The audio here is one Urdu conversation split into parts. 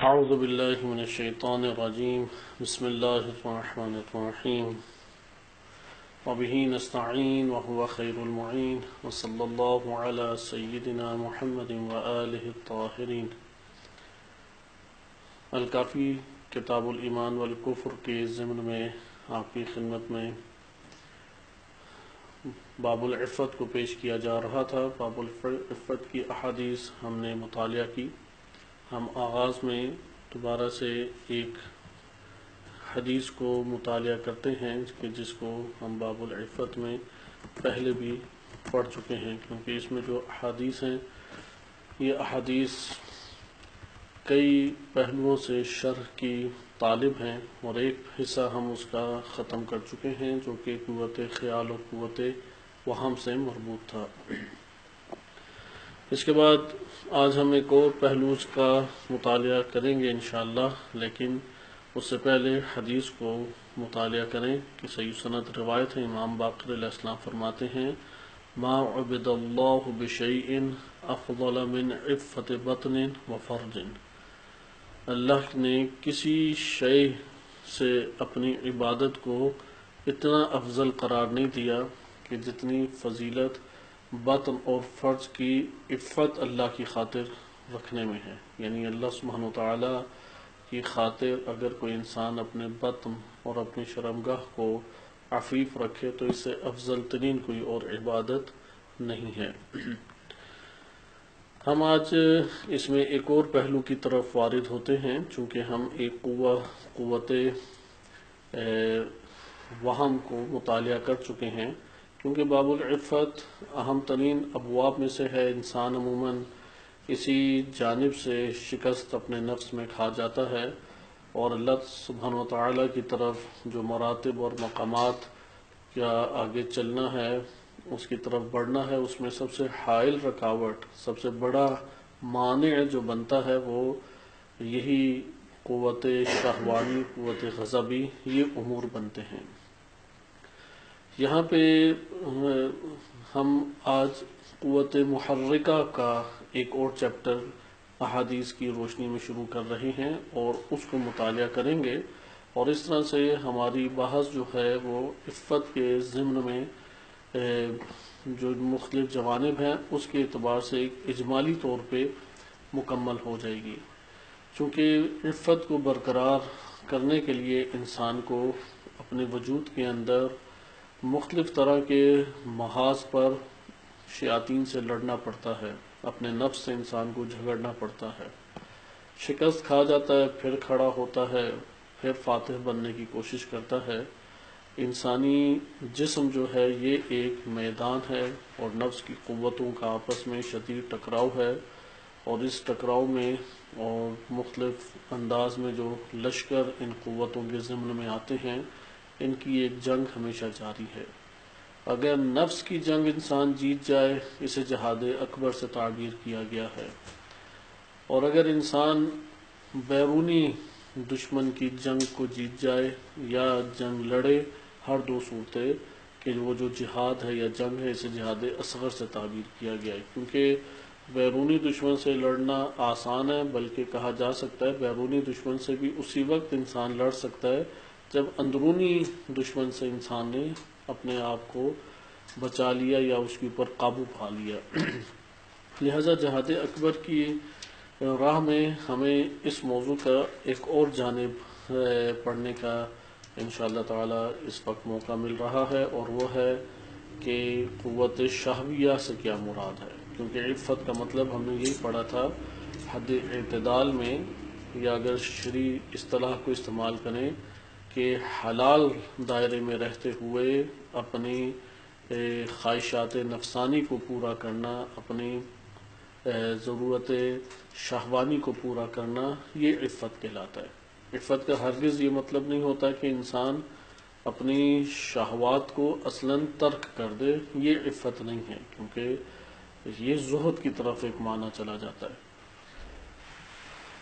اعوذ باللہ من الشیطان الرجیم بسم اللہ الرحمن الرحیم وبہ نستعین وهو خیر المعین وصلی اللہ علی سیدنا محمد وآلہ الطاہرین۔ الکافی کتاب الایمان والکفر کے ضمن میں آپ کی خدمت میں باب العفت کو پیش کیا جا رہا تھا۔ باب العفت کی احادیث ہم نے مطالعہ کی۔ ہم آغاز میں دوبارہ سے ایک حدیث کو مطالعہ کرتے ہیں کہ جس کو ہم باب العفت میں پہلے بھی پڑھ چکے ہیں، کیونکہ اس میں جو احادیث ہیں یہ احادیث کئی پہلوؤں سے شرح کی طالب ہیں، اور ایک حصہ ہم اس کا ختم کر چکے ہیں جو کہ قوت خیال اور قوت وہم سے مربوط تھا۔ اس کے بعد آج ہم ایک اور پہلو اس کا مطالعہ کریں گے انشاءاللہ، لیکن اس سے پہلے حدیث کو مطالعہ کریں کہ صحیح سند روایت ہے۔ امام باقر علیہ السلام فرماتے ہیں: ما عبد اللہ بشیء افضل من عفت بطن و فرج۔ اللہ نے کسی شے سے اپنی عبادت کو اتنا افضل قرار نہیں دیا کہ جتنی فضیلت بطن اور فرج کی عفت اللہ کی خاطر رکھنے میں ہے۔ یعنی اللہ سبحانہ وتعالی کی خاطر اگر کوئی انسان اپنے بطن اور اپنی شرمگاہ کو عفیف رکھے تو اس سے افضل ترین کوئی اور عبادت نہیں ہے۔ ہم آج اس میں ایک اور پہلو کی طرف وارد ہوتے ہیں، چونکہ ہم ایک قوت وہم کو مطالعہ کر چکے ہیں، کیونکہ باب العفت اہم ترین ابواب میں سے ہے۔ انسان عموماً اسی جانب سے شکست اپنے نفس میں کھا جاتا ہے، اور اللہ سبحانہ وتعالی کی طرف جو مراتب اور مقامات کا آگے چلنا ہے، اس کی طرف بڑھنا ہے، اس میں سب سے حائل رکاوٹ، سب سے بڑا مانع جو بنتا ہے وہ یہی قوت شہوانی، قوت غضبی، یہ امور بنتے ہیں۔ یہاں پہ ہم آج قوت محرکہ کا ایک اور چیپٹر احادیث کی روشنی میں شروع کر رہے ہیں اور اس کو مطالعہ کریں گے، اور اس طرح سے ہماری بحث جو ہے وہ عفت کے ضمن میں جو مختلف جوانب ہیں اس کے اعتبار سے ایک اجمالی طور پہ مکمل ہو جائے گی۔ چونکہ عفت کو برقرار کرنے کے لیے انسان کو اپنے وجود کے اندر مختلف طرح کے محاذ پر شیاطین سے لڑنا پڑتا ہے، اپنے نفس سے انسان کو جھگڑنا پڑتا ہے، شکست کھا جاتا ہے، پھر کھڑا ہوتا ہے، پھر فاتح بننے کی کوشش کرتا ہے۔ انسانی جسم جو ہے یہ ایک میدان ہے، اور نفس کی قوتوں کا آپس میں شدید ٹکراؤ ہے، اور اس ٹکراؤ میں اور مختلف انداز میں جو لشکر ان قوتوں کے ضمن میں آتے ہیں، ان کی ایک جنگ ہمیشہ جاری ہے۔ اگر نفس کی جنگ انسان جیت جائے، اسے جہاد اکبر سے تعبیر کیا گیا ہے، اور اگر انسان بیرونی دشمن کی جنگ کو جیت جائے یا جنگ لڑے، ہر دو صورتیں کہ وہ جو جہاد ہے یا جنگ ہے اسے جہاد اصغر سے تعبیر کیا گیا ہے، کیونکہ بیرونی دشمن سے لڑنا آسان ہے، بلکہ کہا جا سکتا ہے بیرونی دشمن سے بھی اسی وقت انسان لڑ سکتا ہے جب اندرونی دشمن سے انسان نے اپنے آپ کو بچا لیا یا اس کے اوپر قابو پا لیا۔ لہذا جہاد اکبر کی راہ میں ہمیں اس موضوع کا ایک اور جانب پڑھنے کا انشاءاللہ تعالی اس وقت موقع مل رہا ہے، اور وہ ہے کہ قوت شہویہ سے کیا مراد ہے۔ کیونکہ عفت کا مطلب ہم نے یہی پڑھا تھا حد اعتدال میں، یا اگر شرعی اصطلاح کو استعمال کریں کہ حلال دائرے میں رہتے ہوئے اپنی خواہشات نفسانی کو پورا کرنا، اپنی ضرورت شہوانی کو پورا کرنا، یہ عفت کہلاتا ہے۔ عفت کا ہرگز یہ مطلب نہیں ہوتا کہ انسان اپنی شہوات کو اصلاً ترک کر دے، یہ عفت نہیں ہے، کیونکہ یہ زہد کی طرف ایک معنی چلا جاتا ہے۔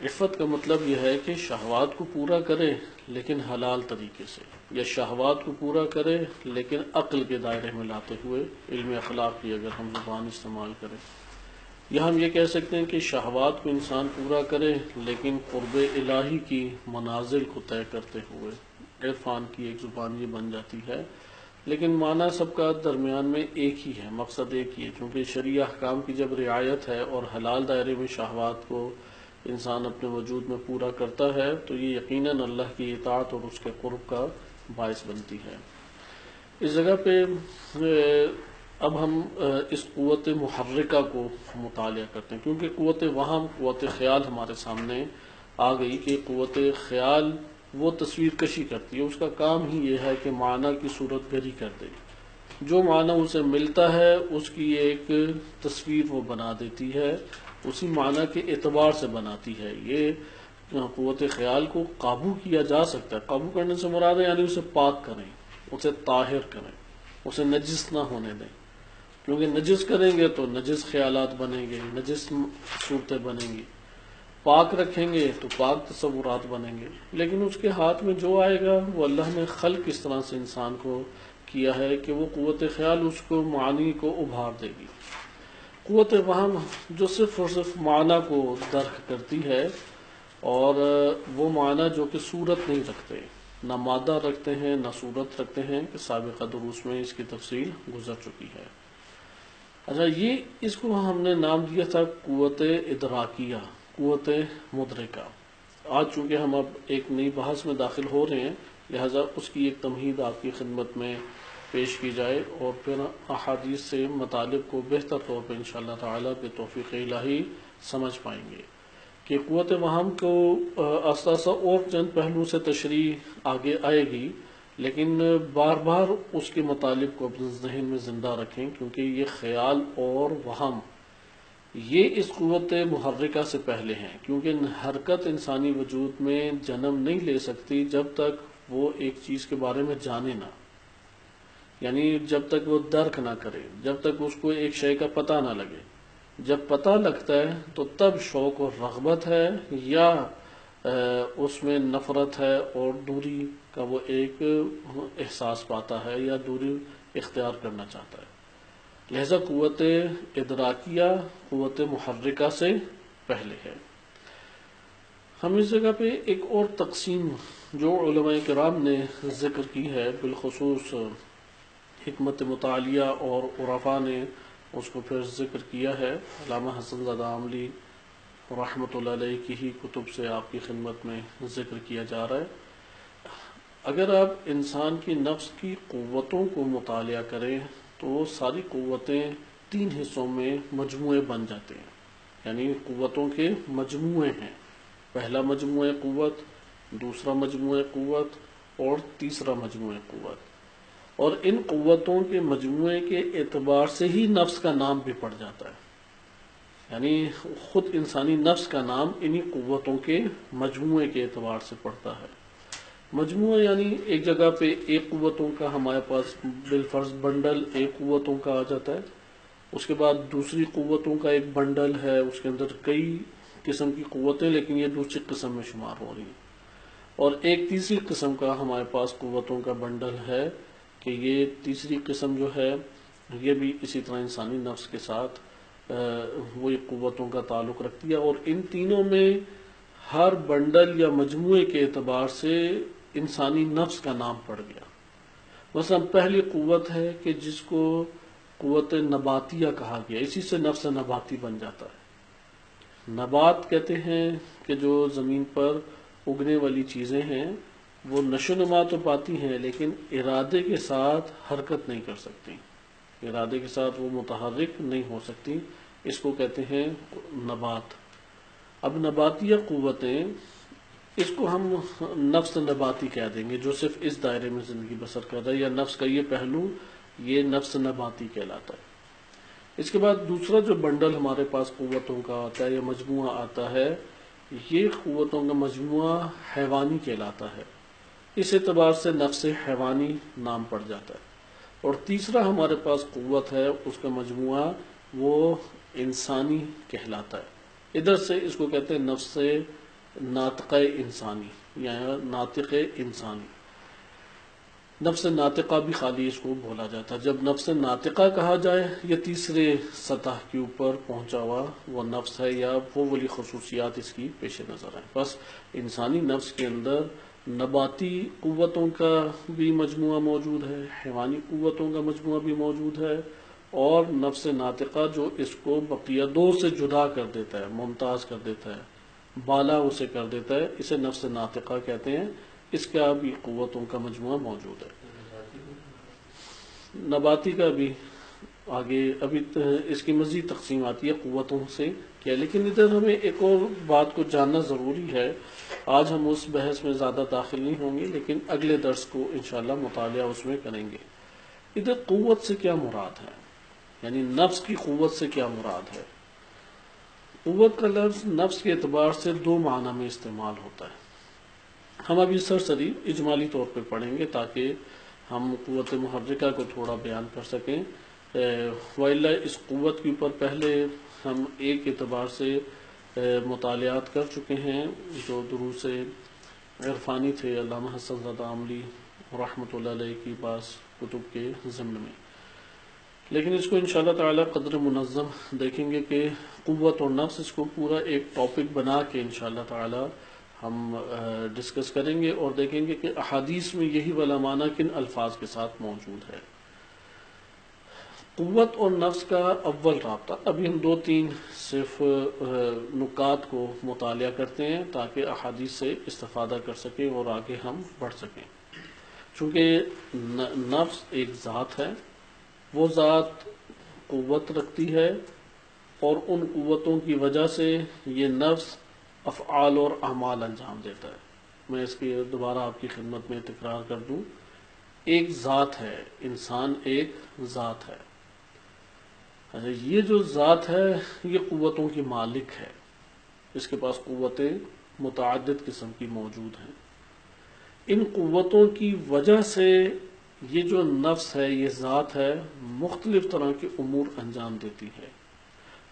عفت کا مطلب یہ ہے کہ شہوات کو پورا کرے لیکن حلال طریقے سے، یا شہوات کو پورا کرے لیکن عقل کے دائرے میں لاتے ہوئے، علم اخلاق کی اگر ہم زبان استعمال کریں۔ یا ہم یہ کہہ سکتے ہیں کہ شہوات کو انسان پورا کرے لیکن قرب الہی کی منازل کو طے کرتے ہوئے عرفان کی ایک زبان یہ بن جاتی ہے، لیکن معنی سب کا درمیان میں ایک ہی ہے، مقصد ایک ہی ہے، کیونکہ شرعی احکام کی جب رعایت ہے اور حلال دائرے میں شہوات کو انسان اپنے وجود میں پورا کرتا ہے تو یہ یقیناً اللہ کی اطاعت اور اس کے قرب کا باعث بنتی ہے۔ اس جگہ پہ اب ہم اس قوت محرکہ کو مطالعہ کرتے ہیں، کیونکہ قوت وہم، قوت خیال ہمارے سامنے آ گئی کہ قوت خیال وہ تصویر کشی کرتی ہے، اس کا کام ہی یہ ہے کہ معنی کی صورت گری کر دے، جو معنی اسے ملتا ہے اس کی ایک تصویر وہ بنا دیتی ہے، اسی معنی کے اعتبار سے بناتی ہے۔ یہ قوت خیال کو قابو کیا جا سکتا ہے، قابو کرنے سے مراد ہے یعنی اسے پاک کریں، اسے طاہر کریں، اسے نجس نہ ہونے دیں، کیونکہ نجس کریں گے تو نجس خیالات بنیں گے، نجس صورتیں بنیں گی، پاک رکھیں گے تو پاک تصورات بنیں گے۔ لیکن اس کے ہاتھ میں جو آئے گا وہ اللہ نے خلق اس طرح سے انسان کو کیا ہے کہ وہ قوت خیال اس کو معنی کو ابھار دے گی۔ قوت وہم جو صرف اور صرف معنی کو درک کرتی ہے، اور وہ معنی جو کہ صورت نہیں رکھتے، نہ مادہ رکھتے ہیں نہ صورت رکھتے ہیں، کہ سابقہ دروس میں اس کی تفصیل گزر چکی ہے۔ اچھا، یہ اس کو ہم نے نام دیا تھا قوت ادراکیہ، قوت مدرکہ۔ آج چونکہ ہم اب ایک نئی بحث میں داخل ہو رہے ہیں، لہذا اس کی ایک تمہید آپ کی خدمت میں پیش کی جائے اور پھر احادیث سے مطالب کو بہتر طور پہ انشاءاللہ تعالیٰ بتوفیق الہی سمجھ پائیں گے کہ قوت وہم کو آہستہ آہستہ اور چند پہلو سے تشریح آگے آئے گی، لیکن بار بار اس کے مطالب کو اپنے ذہن میں زندہ رکھیں، کیونکہ یہ خیال اور وہم یہ اس قوت محرکہ سے پہلے ہیں، کیونکہ حرکت انسانی وجود میں جنم نہیں لے سکتی جب تک وہ ایک چیز کے بارے میں جانے نہ، یعنی جب تک وہ درک نہ کرے، جب تک اس کو ایک شے کا پتہ نہ لگے۔ جب پتہ لگتا ہے تو تب شوق اور رغبت ہے، یا اس میں نفرت ہے اور دوری کا وہ ایک احساس پاتا ہے، یا دوری اختیار کرنا چاہتا ہے۔ لہذا قوت ادراکیہ قوت محرکہ سے پہلے ہے۔ ہم اس جگہ پہ ایک اور تقسیم جو علماء کرام نے ذکر کی ہے، بالخصوص حکمت مطالعہ اور عرفاء نے اس کو پھر ذکر کیا ہے، علامہ حسن زادہ عاملی رحمۃ اللہ علیہ کی ہی کتب سے آپ کی خدمت میں ذکر کیا جا رہا ہے۔ اگر آپ انسان کی نفس کی قوتوں کو مطالعہ کریں تو وہ ساری قوتیں 3 حصوں میں مجموعے بن جاتے ہیں، یعنی قوتوں کے مجموعے ہیں۔ پہلا مجموعہ قوت، دوسرا مجموعہ قوت اور تیسرا مجموعہ قوت، اور ان قوتوں کے مجموعے کے اعتبار سے ہی نفس کا نام بھی پڑ جاتا ہے، یعنی خود انسانی نفس کا نام انہی قوتوں کے مجموعے کے اعتبار سے پڑتا ہے۔ مجموعہ یعنی ایک جگہ پہ ایک قوتوں کا ہمارے پاس بالفرض بنڈل ایک قوتوں کا آ جاتا ہے، اس کے بعد دوسری قوتوں کا ایک بنڈل ہے، اس کے اندر کئی قسم کی قوتیں، لیکن یہ دوسری قسم میں شمار ہو رہی ہیں، اور ایک تیسری قسم کا ہمارے پاس قوتوں کا بنڈل ہے کہ یہ تیسری قسم جو ہے یہ بھی اسی طرح انسانی نفس کے ساتھ وہی قوتوں کا تعلق رکھتی ہے، اور ان تینوں میں ہر بنڈل یا مجموعے کے اعتبار سے انسانی نفس کا نام پڑ گیا۔ مثلا پہلی قوت ہے کہ جس کو قوت نباتیہ کہا گیا، اسی سے نفس نباتی بن جاتا ہے۔ نبات کہتے ہیں کہ جو زمین پر اگنے والی چیزیں ہیں وہ نشو و نما تو پاتی ہیں لیکن ارادے کے ساتھ حرکت نہیں کر سکتی، ارادے کے ساتھ وہ متحرک نہیں ہو سکتی، اس کو کہتے ہیں نبات۔ اب نباتیہ قوتیں، اس کو ہم نفس نباتی کہہ دیں گے جو صرف اس دائرے میں زندگی بسر کر رہا ہے، یا نفس کا یہ پہلو یہ نفس نباتی کہلاتا ہے۔ اس کے بعد دوسرا جو بنڈل ہمارے پاس قوتوں کا آتا ہے یا مجموعہ آتا ہے، یہ قوتوں کا مجموعہ حیوانی کہلاتا ہے، اس اعتبار سے نفس حیوانی نام پڑ جاتا ہے۔ اور تیسرا ہمارے پاس قوت ہے، اس کا مجموعہ وہ انسانی کہلاتا ہے، ادھر سے اس کو کہتے ہیں نفس ناطق انسانی یا ناطق انسانی۔ نفس ناطقہ بھی خالی اس کو بولا جاتا ہے. جب نفس ناطقہ کہا جائے یہ تیسرے سطح کے اوپر پہنچا ہوا وہ نفس ہے یا وہ والی خصوصیات اس کی پیش نظر ہیں. بس انسانی نفس کے اندر نباتی قوتوں کا بھی مجموعہ موجود ہے، حیوانی قوتوں کا مجموعہ بھی موجود ہے، اور نفس ناطقہ جو اس کو بقیہ دو سے جدا کر دیتا ہے، ممتاز کر دیتا ہے، بالا اسے کر دیتا ہے، اسے نفس ناطقہ کہتے ہیں. اس کا بھی قوتوں کا مجموعہ موجود ہے. نباتی کا بھی آگے ابھی اس کی مزید تقسیم آتی ہے قوتوں سے کیا، لیکن ادھر ہمیں ایک اور بات کو جاننا ضروری ہے. آج ہم اس بحث میں زیادہ داخل نہیں ہوں گے، لیکن اگلے درس کو انشاءاللہ مطالعہ اس میں کریں گے. ادھر قوت سے کیا مراد ہے، یعنی نفس کی قوت سے کیا مراد ہے. قوت کا لفظ نفس کے اعتبار سے دو معنی میں استعمال ہوتا ہے. ہم ابھی سرسری اجمالی طور پہ پڑھیں گے تاکہ ہم قوت محرکہ کو تھوڑا بیان کر سکیں. وَإِلَّا اس قوت کے اوپر پہلے ہم ایک اعتبار سے مطالعات کر چکے ہیں جو دروس عرفانی تھے علامہ حسن زادہ عاملی رحمۃ اللہ علیہ کی بعض کتب کے ضمن میں. لیکن اس کو انشاءاللہ تعالی قدر منظم دیکھیں گے کہ قوت اور نفس اس کو پورا ایک ٹاپک بنا کے انشاءاللہ تعالی ہم ڈسکس کریں گے اور دیکھیں گے کہ احادیث میں یہی والا معنی کن الفاظ کے ساتھ موجود ہے. قوت اور نفس کا اول رابطہ، ابھی ہم دو تین صرف نکات کو مطالعہ کرتے ہیں تاکہ احادیث سے استفادہ کر سکیں اور آگے ہم بڑھ سکیں. چونکہ نفس ایک ذات ہے، وہ ذات قوت رکھتی ہے اور ان قوتوں کی وجہ سے یہ نفس افعال اور اعمال انجام دیتا ہے. میں اس کی دوبارہ آپ کی خدمت میں تکرار کر دوں. ایک ذات ہے، انسان ایک ذات ہے. یہ جو ذات ہے یہ قوتوں کی مالک ہے، اس کے پاس قوتیں متعدد قسم کی موجود ہیں. ان قوتوں کی وجہ سے یہ جو نفس ہے، یہ ذات ہے، مختلف طرح کے امور انجام دیتی ہے.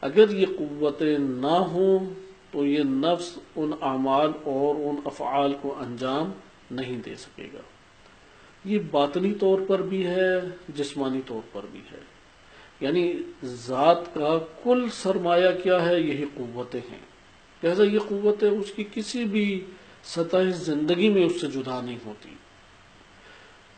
اگر یہ قوتیں نہ ہوں تو یہ نفس ان اعمال اور ان افعال کو انجام نہیں دے سکے گا. یہ باطنی طور پر بھی ہے، جسمانی طور پر بھی ہے. یعنی ذات کا کل سرمایہ کیا ہے، یہی قوتیں ہیں. لہذا یہ قوتیں اس کی کسی بھی سطح زندگی میں اس سے جدا نہیں ہوتی.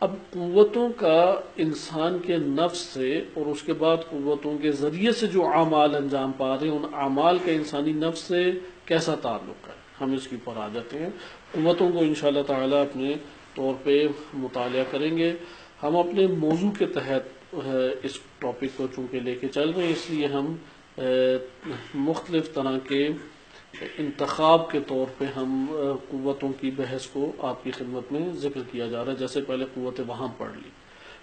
اب قوتوں کا انسان کے نفس سے اور اس کے بعد قوتوں کے ذریعے سے جو اعمال انجام پا رہے ہیں، ان اعمال کا انسانی نفس سے کیسا تعلق ہے، ہم اس کی پر آ جاتے ہیں. قوتوں کو انشاءاللہ تعالی اپنے طور پہ مطالعہ کریں گے. ہم اپنے موضوع کے تحت اس ٹاپک کو چونکہ لے کے چل رہے ہیں، اس لیے ہم مختلف طرح کے انتخاب کے طور پہ ہم قوتوں کی بحث کو آپ کی خدمت میں ذکر کیا جا رہا ہے. جیسے پہلے قوت وہم پڑھ لی،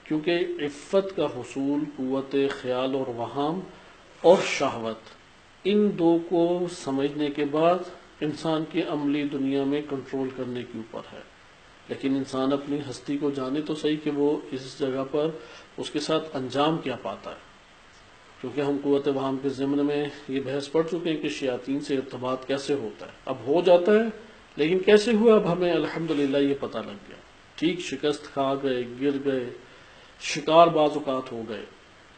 کیونکہ عفت کا حصول قوت خیال اور وہم اور شہوت، ان دو کو سمجھنے کے بعد انسان کی عملی دنیا میں کنٹرول کرنے کے اوپر ہے. لیکن انسان اپنی ہستی کو جانے تو صحیح کہ وہ اس جگہ پر اس کے ساتھ انجام کیا پاتا ہے. کیونکہ ہم قوت وہم کے ضمن میں یہ بحث پڑھ چکے ہیں کہ شیاطین سے ارتباط کیسے ہوتا ہے. اب ہو جاتا ہے لیکن کیسے ہوا، اب ہمیں الحمدللہ یہ پتہ لگ گیا. ٹھیک، شکست کھا گئے، گر گئے، شکار بعض اوقات ہو گئے،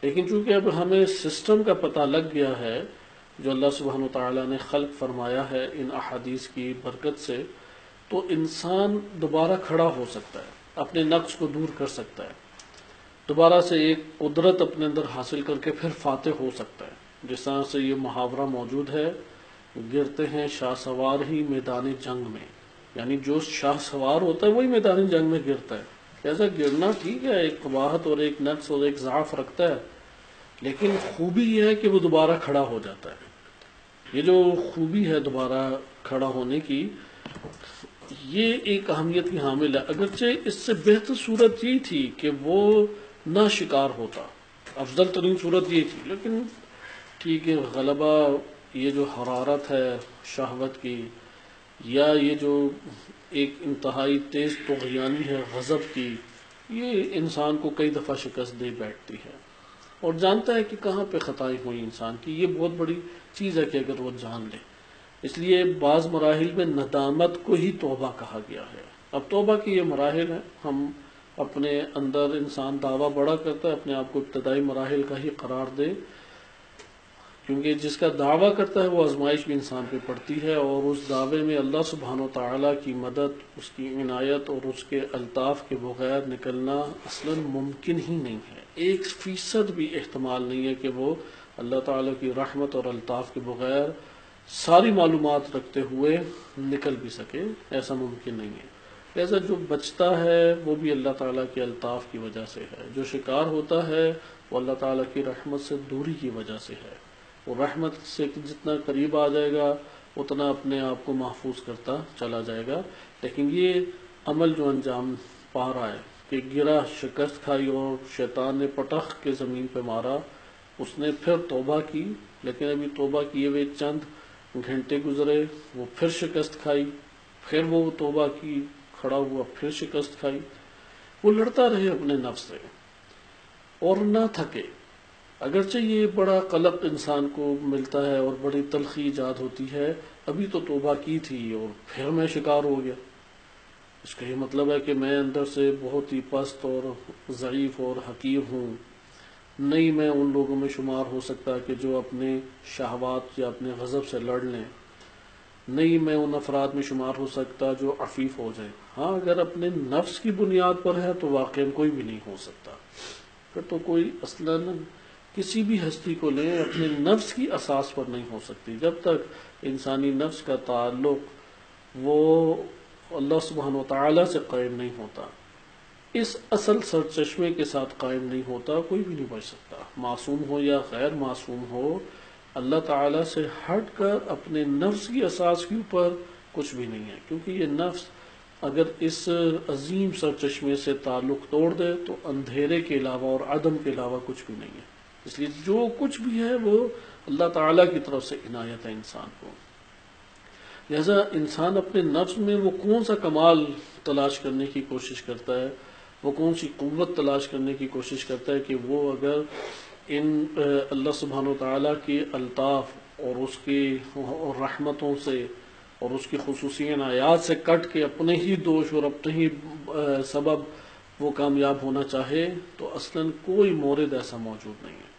لیکن چونکہ اب ہمیں سسٹم کا پتہ لگ گیا ہے جو اللہ سبحانہ وتعالی نے خلق فرمایا ہے ان احادیث کی برکت سے، تو انسان دوبارہ کھڑا ہو سکتا ہے، اپنے نقص کو دور کر سکتا ہے، دوبارہ سے ایک قدرت اپنے اندر حاصل کر کے پھر فاتح ہو سکتا ہے. جس طرح سے یہ محاورہ موجود ہے، گرتے ہیں شاہ سوار ہی میدان جنگ میں، یعنی جو شاہ سوار ہوتا ہے وہی میدان جنگ میں گرتا ہے. ایسا گرنا ٹھیک ہے، ایک قباحت اور ایک نقص اور ایک ضعف رکھتا ہے، لیکن خوبی یہ ہے کہ وہ دوبارہ کھڑا ہو جاتا ہے. یہ جو خوبی ہے دوبارہ کھڑا ہونے کی، یہ ایک اہمیت کی حامل ہے. اگرچہ اس سے بہتر صورت یہ تھی کہ وہ نہ شکار ہوتا، افضل ترین صورت یہ تھی، لیکن ٹھیک ہے، غلبہ یہ جو حرارت ہے شہوت کی، یا یہ جو ایک انتہائی تیز طغیانی ہے غضب کی، یہ انسان کو کئی دفعہ شکست دے بیٹھتی ہے اور جانتا ہے کہ کہاں پہ خطائیں ہوئی انسان کی. یہ بہت بڑی چیز ہے کہ اگر وہ جان لے. اس لیے بعض مراحل میں ندامت کو ہی توبہ کہا گیا ہے. اب توبہ کی یہ مراحل ہیں، ہم اپنے اندر انسان دعویٰ بڑا کرتا ہے، اپنے آپ کو ابتدائی مراحل کا ہی قرار دے، کیونکہ جس کا دعویٰ کرتا ہے وہ آزمائش بھی انسان پہ پڑتی ہے، اور اس دعوے میں اللہ سبحانہ و تعالیٰ کی مدد، اس کی عنایت اور اس کے الطاف کے بغیر نکلنا اصلاً ممکن ہی نہیں ہے۔ 1% بھی احتمال نہیں ہے کہ وہ اللہ تعالیٰ کی رحمت اور الطاف کے بغیر ساری معلومات رکھتے ہوئے نکل بھی سکے، ایسا ممکن نہیں ہے۔ لہذا جو بچتا ہے وہ بھی اللہ تعالیٰ کے الطاف کی وجہ سے ہے، جو شکار ہوتا ہے وہ اللہ تعالیٰ کی رحمت سے دوری کی وجہ سے ہے۔ وہ رحمت سے جتنا قریب آ جائے گا اتنا اپنے آپ کو محفوظ کرتا چلا جائے گا۔ لیکن یہ عمل جو انجام پا رہا ہے کہ گرا، شکست کھائی اور شیطان نے پٹخ کے زمین پہ مارا، اس نے پھر توبہ کی، لیکن ابھی توبہ کیے ہوئے چند گھنٹے گزرے، وہ پھر شکست کھائی، پھر وہ توبہ کی، کھڑا ہوا، پھر شکست کھائی۔ وہ لڑتا رہے اپنے نفس سے اور نہ تھکے، اگرچہ یہ بڑا قلق انسان کو ملتا ہے اور بڑی تلخی ایجاد ہوتی ہے، ابھی تو توبہ کی تھی اور پھر میں شکار ہو گیا۔ اس کا یہ مطلب ہے کہ میں اندر سے بہت ہی پست اور ضعیف اور حقیر ہوں، نہیں میں ان لوگوں میں شمار ہو سکتا کہ جو اپنے شہوات یا اپنے غضب سے لڑ لیں، نہیں میں ان افراد میں شمار ہو سکتا جو عفیف ہو جائیں۔ ہاں اگر اپنے نفس کی بنیاد پر ہے تو واقعی کوئی بھی نہیں ہو سکتا، پھر تو کوئی اصلاً کسی بھی ہستی کو لیں اپنے نفس کی اساس پر نہیں ہو سکتی، جب تک انسانی نفس کا تعلق وہ اللہ سبحانہ و تعالیٰ سے قائم نہیں ہوتا، اس اصل سرچشمے کے ساتھ قائم نہیں ہوتا، کوئی بھی نہیں بچ سکتا، معصوم ہو یا غیر معصوم ہو۔ اللہ تعالیٰ سے ہٹ کر اپنے نفس کی اساس کے اوپر کچھ بھی نہیں ہے، کیونکہ یہ نفس اگر اس عظیم سرچشمے سے تعلق توڑ دے تو اندھیرے کے علاوہ اور عدم کے علاوہ کچھ بھی نہیں ہے۔ اس لیے جو کچھ بھی ہے وہ اللہ تعالیٰ کی طرف سے عنایت ہے انسان کو۔ لہذا انسان اپنے نفس میں وہ کون سا کمال تلاش کرنے کی کوشش کرتا ہے، وہ کون سی قوت تلاش کرنے کی کوشش کرتا ہے کہ وہ اگر ان اللہ سبحانہ و تعالیٰ کی الطاف اور اس کی رحمتوں سے اور اس کی خصوصی عنایات سے کٹ کے اپنے ہی دوش اور اپنے ہی سبب وہ کامیاب ہونا چاہے، تو اصلاً کوئی مورد ایسا موجود نہیں ہے۔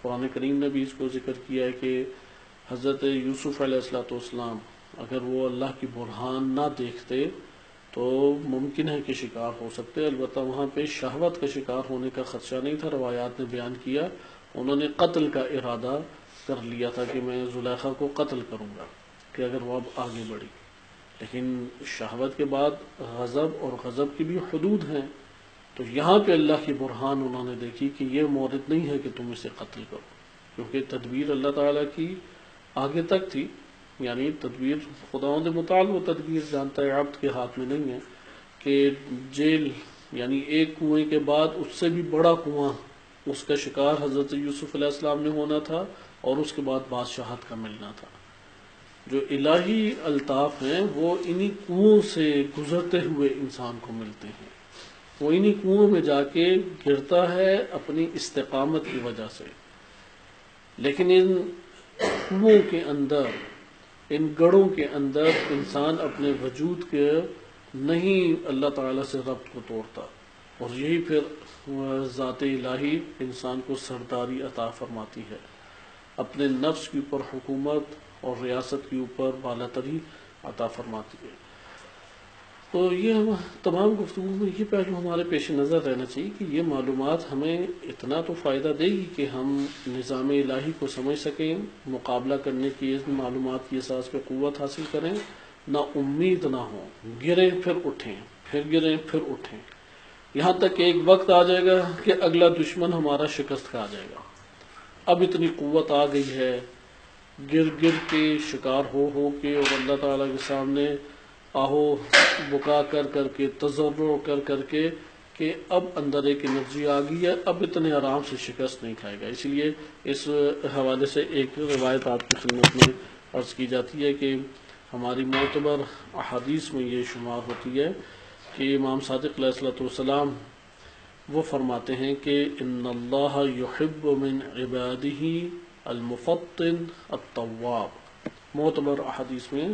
قرآن کریم نے بھی اس کو ذکر کیا ہے کہ حضرت یوسف علیہ السلام اگر وہ اللہ کی برہان نہ دیکھتے تو ممکن ہے کہ شکار ہو سکتے، البتہ وہاں پہ شہوت کا شکار ہونے کا خدشہ نہیں تھا۔ روایات نے بیان کیا انہوں نے قتل کا ارادہ کر لیا تھا کہ میں زلیخا کو قتل کروں گا کہ اگر وہ اب آگے بڑھی، لیکن شہوت کے بعد غضب اور غضب کی بھی حدود ہیں، تو یہاں پہ اللہ کی برہان انہوں نے دیکھی کہ یہ مورد نہیں ہے کہ تم اسے قتل کرو، کیونکہ تدبیر اللہ تعالیٰ کی آگے تک تھی، یعنی تدبیر خداوند متعال وہ تدبیر جانتا ہے، عبد کے ہاتھ میں نہیں ہے کہ جیل یعنی ایک کنویں کے بعد اس سے بھی بڑا کنواں اس کا شکار حضرت یوسف علیہ السلام نے ہونا تھا اور اس کے بعد بادشاہت کا ملنا تھا۔ جو الہی الطاف ہیں وہ انہی کنووں سے گزرتے ہوئے انسان کو ملتے ہیں، وہ انہی کنووں میں جا کے گرتا ہے اپنی استقامت کی وجہ سے، لیکن ان کنووں کے اندر، ان گڑھوں کے اندر انسان اپنے وجود کے نہیں اللہ تعالیٰ سے ربط کو توڑتا، اور یہی پھر ذات الہی انسان کو سرداری عطا فرماتی ہے، اپنے نفس کے اوپر حکومت اور ریاست کے اوپر بالاتری عطا فرماتی ہے۔ تو یہ تمام گفتگو میں یہ پہلو ہمارے پیش نظر رہنا چاہیے کہ یہ معلومات ہمیں اتنا تو فائدہ دے گی کہ ہم نظام الہی کو سمجھ سکیں، مقابلہ کرنے کی اس معلومات کی اساس پہ قوت حاصل کریں، نہ امید نہ ہو، گریں پھر اٹھیں، پھر گریں پھر اٹھیں، یہاں تک کہ ایک وقت آ جائے گا کہ اگلا دشمن ہمارا شکست کھا جائے گا، اب اتنی قوت آ گئی ہے، گر گر کے شکار ہو کے اور اللہ تعالیٰ کے سامنے آہو بکا کر کر کے تضرع کر کر کے کہ اب اندر ایک انرجی آ گئی ہے، اب اتنے آرام سے شکست نہیں کھائے گا۔ اس لیے اس حوالے سے ایک روایت آپ کی خدمت میں عرض کی جاتی ہے کہ ہماری معتبر احادیث میں یہ شمار ہوتی ہے کہ امام صادق علیہ السلام وہ فرماتے ہیں کہ ان اللہ یحب من عبادہ المفطن التواب، معتبر احادیث میں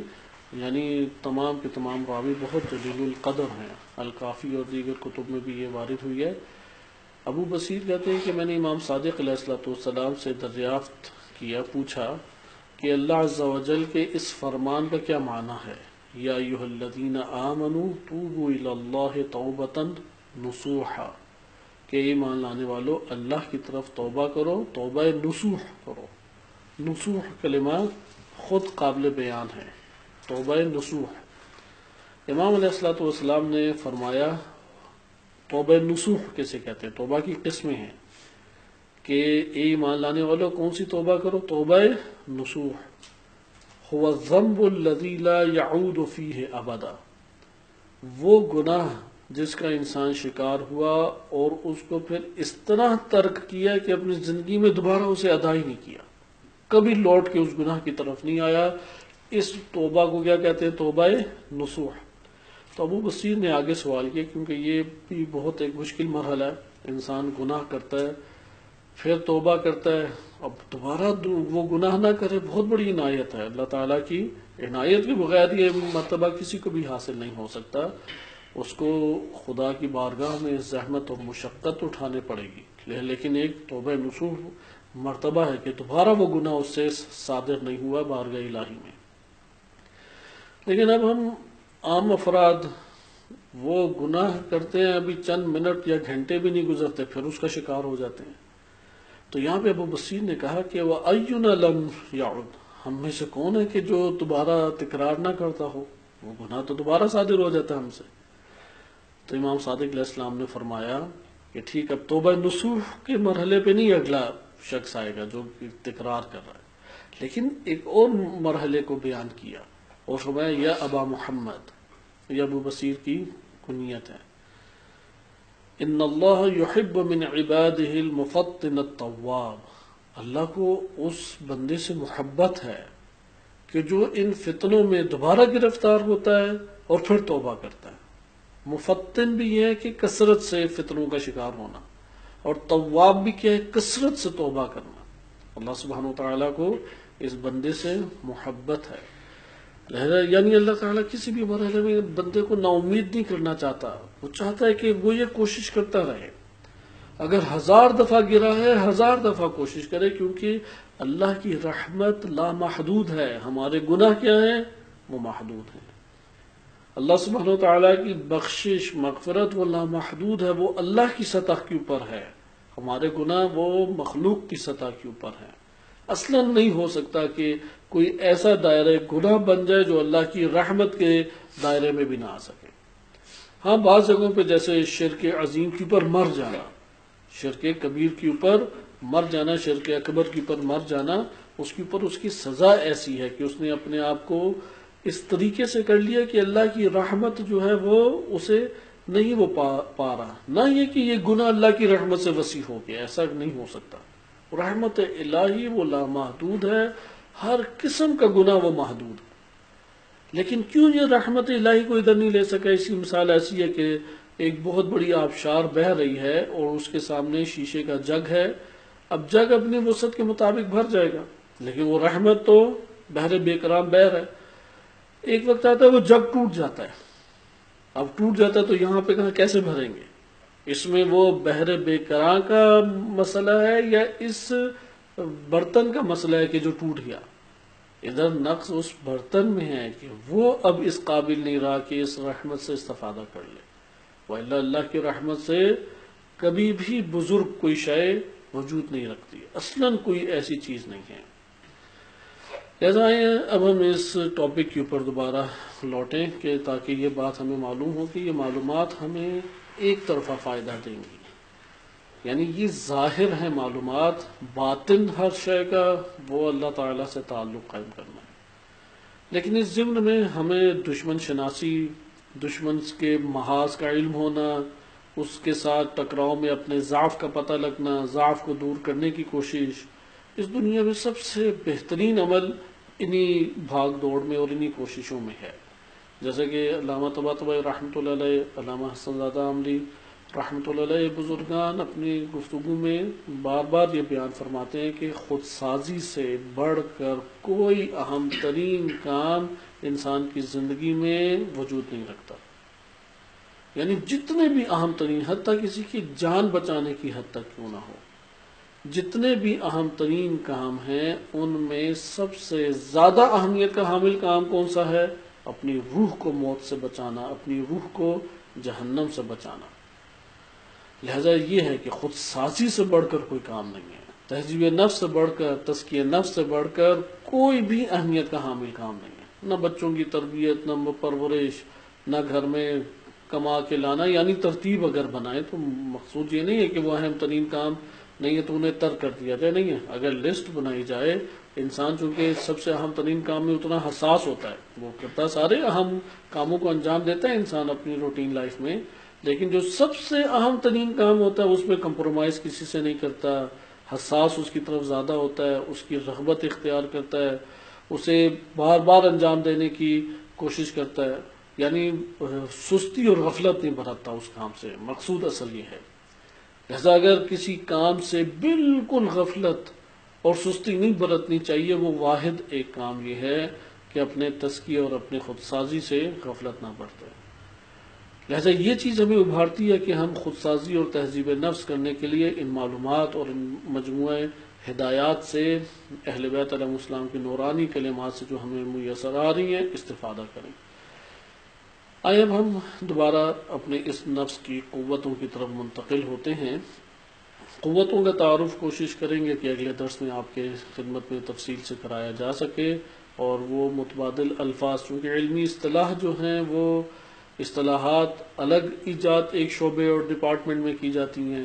یعنی تمام کے تمام راوی بہت جلیل القدر ہیں، الکافی اور دیگر کتب میں بھی یہ وارد ہوئی ہے۔ ابو بصیر کہتے ہیں کہ میں نے امام صادق علیہ السلام سے دریافت کیا، پوچھا کہ اللہ عز و جل کے اس فرمان کا کیا معنی ہے، یا ایھا الذین آمنوا توبوا الی اللہ توبۃ نصوحا، کہ ایمان لانے والو اللہ کی طرف توبہ کرو، توبہ نصوح کرو۔ نصوح کلمہ خود قابل بیان ہے، توبہ نصوح۔ امام علیہ السلام نے فرمایا توبہ نصوح کیسے کہتے ہیں، توبہ کی قسمیں ہیں کہ اے ایمان لانے والوں کون سی توبہ کرو، توبہ نصوح هو الذنب الذي لا يعود فيه ابدا، وہ گناہ جس کا انسان شکار ہوا اور اس کو پھر اس طرح ترک کیا کہ اپنی زندگی میں دوبارہ اسے ادا ہی نہیں کیا، کبھی لوٹ کے اس گناہ کی طرف نہیں آیا، اس توبہ کو کیا کہتے ہیں، توبہ نصوح۔ تو ابو بصیر نے آگے سوال کیا، کیونکہ یہ بھی بہت ایک مشکل مرحلہ ہے، انسان گناہ کرتا ہے پھر توبہ کرتا ہے، اب دوبارہ وہ گناہ نہ کرے، بہت بڑی عنایت ہے اللہ تعالیٰ کی، عنایت کے بغیر یہ مرتبہ کسی کو بھی حاصل نہیں ہو سکتا، اس کو خدا کی بارگاہ میں زحمت اور مشقت اٹھانے پڑے گی، لیکن ایک توبہ نصوح مرتبہ ہے کہ دوبارہ وہ گناہ اس سے صادر نہیں ہوا بارگاہ الہی میں۔ لیکن اب ہم عام افراد وہ گناہ کرتے ہیں، ابھی چند منٹ یا گھنٹے بھی نہیں گزرتے پھر اس کا شکار ہو جاتے ہیں۔ تو یہاں پہ ابو بصیر نے کہا کہ وَأَيُّنَا لَمْ يَعُدْ، ہم میں سے کون ہے کہ جو دوبارہ تکرار نہ کرتا ہو، وہ گناہ تو دوبارہ صادر ہو جاتا ہے ہم سے۔ تو امام صادق علیہ السلام نے فرمایا کہ ٹھیک، اب توبہ نصوح کے مرحلے پہ نہیں اگلا شخص آئے گا جو تکرار کر رہا ہے، لیکن ایک اور مرحلے کو بیان کیا اور فرمایا یا ابا محمد، یہ ابو بصیر کی کنیت ہے، ان اللہ یحب من عبادہ المفطن التواب، اللہ کو اس بندے سے محبت ہے کہ جو ان فتنوں میں دوبارہ گرفتار ہوتا ہے اور پھر توبہ کرتا ہے۔ مفتن بھی یہ ہے کہ کثرت سے فتنوں کا شکار ہونا، اور تواب بھی کیا ہے، کثرت سے توبہ کرنا۔ اللہ سبحانہ وتعالیٰ کو اس بندے سے محبت ہے، یعنی اللہ تعالیٰ کسی بھی مرحلے میں بندے کو نا امید نہیں کرنا چاہتا، وہ چاہتا ہے کہ وہ یہ کوشش کرتا رہے، اگر 1000 دفعہ گرا ہے 1000 دفعہ کوشش کرے، کیونکہ اللہ کی رحمت لامحدود ہے، ہمارے گناہ کیا ہیں، وہ محدود ہیں۔ اللہ سبحانہ وتعالیٰ کی بخشش مغفرت وہ لامحدود ہے، وہ اللہ کی سطح کے اوپر ہے، ہمارے گناہ وہ مخلوق کی سطح کے اوپر ہے۔ اصلا نہیں ہو سکتا کہ کوئی ایسا دائرہ گناہ بن جائے جو اللہ کی رحمت کے دائرے میں بھی نہ آ سکے۔ ہاں بعض جگہوں پہ جیسے شرک عظیم کے اوپر مر جانا، شرک کبیر کے اوپر مر جانا، شرک اکبر کے اوپر مر جانا، اس کے اوپر اس کی سزا ایسی ہے کہ اس نے اپنے آپ کو اس طریقے سے کر لیا کہ اللہ کی رحمت جو ہے وہ اسے نہیں وہ پا رہا، نہ یہ کہ یہ گناہ اللہ کی رحمت سے وسیع ہو گیا، ایسا نہیں ہو سکتا۔ رحمت الہی وہ لامحدود ہے، ہر قسم کا گناہ وہ محدود ہے، لیکن کیوں یہ رحمت الہی کو ادھر نہیں لے سکا؟ اس کی مثال ایسی ہے کہ ایک بہت بڑی آبشار بہہ رہی ہے اور اس کے سامنے شیشے کا جگ ہے، اب جگ اپنی وسعت کے مطابق بھر جائے گا، لیکن وہ رحمت تو بحر بے کرام بہہ رہا ہے۔ ایک وقت آتا ہے وہ جگ ٹوٹ جاتا ہے، اب ٹوٹ جاتا ہے تو یہاں پہ کہاں کیسے بھریں گے؟ اس میں وہ بحر بے کراں کا مسئلہ ہے یا اس برتن کا مسئلہ ہے کہ جو ٹوٹ گیا؟ ادھر نقص اس برتن میں ہے کہ وہ اب اس قابل نہیں رہا کہ اس رحمت سے استفادہ کر لے، وَإِلَّا اللہ کی رحمت سے کبھی بھی بزرگ کوئی شے وجود نہیں رکھتی، اصلاً کوئی ایسی چیز نہیں ہے۔ لہذا اب ہم اس ٹاپک کے اوپر دوبارہ لوٹیں کہ تاکہ یہ بات ہمیں معلوم ہو کہ یہ معلومات ہمیں ایک طرفہ فائدہ دیں گی، یعنی یہ ظاہر ہے معلومات، باطن ہر شے کا وہ اللہ تعالیٰ سے تعلق قائم کرنا ہے، لیکن اس ضمن میں ہمیں دشمن شناسی، دشمن کے محاذ کا علم ہونا، اس کے ساتھ ٹکراؤ میں اپنے ضعف کا پتہ لگنا، ضعف کو دور کرنے کی کوشش، اس دنیا میں سب سے بہترین عمل انہی بھاگ دوڑ میں اور انہی کوششوں میں ہے۔ جیسے کہ علامہ طباطبائی رحمۃ اللہ علیہ، علامہ حسن زادہ عاملی رحمۃ اللہ علیہ بزرگان اپنی گفتگو میں بار بار یہ بیان فرماتے ہیں کہ خود سازی سے بڑھ کر کوئی اہم ترین کام انسان کی زندگی میں وجود نہیں رکھتا. یعنی جتنے بھی اہم ترین، حتیٰ کسی کی جان بچانے کی حد تک کیوں نہ ہو، جتنے بھی اہم ترین کام ہیں ان میں سب سے زیادہ اہمیت کا حامل کام کون سا ہے؟ اپنی روح کو موت سے بچانا، اپنی روح کو جہنم سے بچانا. لہذا یہ ہے کہ خود سازی سے بڑھ کر کوئی کام نہیں ہے، تہذیب نفس سے بڑھ کر، تزکیہ نفس سے بڑھ کر کوئی بھی اہمیت کا حامل کام نہیں ہے. نہ بچوں کی تربیت، نہ پرورش، نہ گھر میں کما کے لانا. یعنی ترتیب اگر بنائے تو مقصود یہ نہیں ہے کہ وہ اہم ترین کام نہیں ہے تو انہیں ترک کر دیا جائے، نہیں ہے. اگر لسٹ بنائی جائے، انسان چونکہ سب سے اہم ترین کام میں اتنا حساس ہوتا ہے، وہ کرتا سارے اہم کاموں کو انجام دیتا ہے انسان اپنی روٹین لائف میں، لیکن جو سب سے اہم ترین کام ہوتا ہے اس میں کمپرومائز کسی سے نہیں کرتا، حساس اس کی طرف زیادہ ہوتا ہے، اس کی رغبت اختیار کرتا ہے، اسے بار بار انجام دینے کی کوشش کرتا ہے. یعنی سستی اور غفلت نہیں برتتا اس کام سے. مقصود اصل یہ ہے. لہذا اگر کسی کام سے بالکل غفلت اور سستی نہیں برتنی چاہیے، وہ واحد ایک کام یہ ہے کہ اپنے تزکیے اور اپنے خود سازی سے غفلت نہ برتے. لہذا یہ چیز ہمیں ابھارتی ہے کہ ہم خود سازی اور تہذیب نفس کرنے کے لیے ان معلومات اور ان مجموعہ ہدایات سے، اہل بیت علیہ السلام کی نورانی کلمات سے جو ہمیں میسر آ رہی ہیں، استفادہ کریں. آئے اب ہم دوبارہ اپنے اس نفس کی قوتوں کی طرف منتقل ہوتے ہیں. قوتوں کا تعارف کوشش کریں گے کہ اگلے درس میں آپ کے خدمت میں تفصیل سے کرایا جا سکے، اور وہ متبادل الفاظ، چونکہ علمی اصطلاح جو ہیں وہ اصطلاحات الگ ایجاد ایک شعبے اور ڈپارٹمنٹ میں کی جاتی ہیں،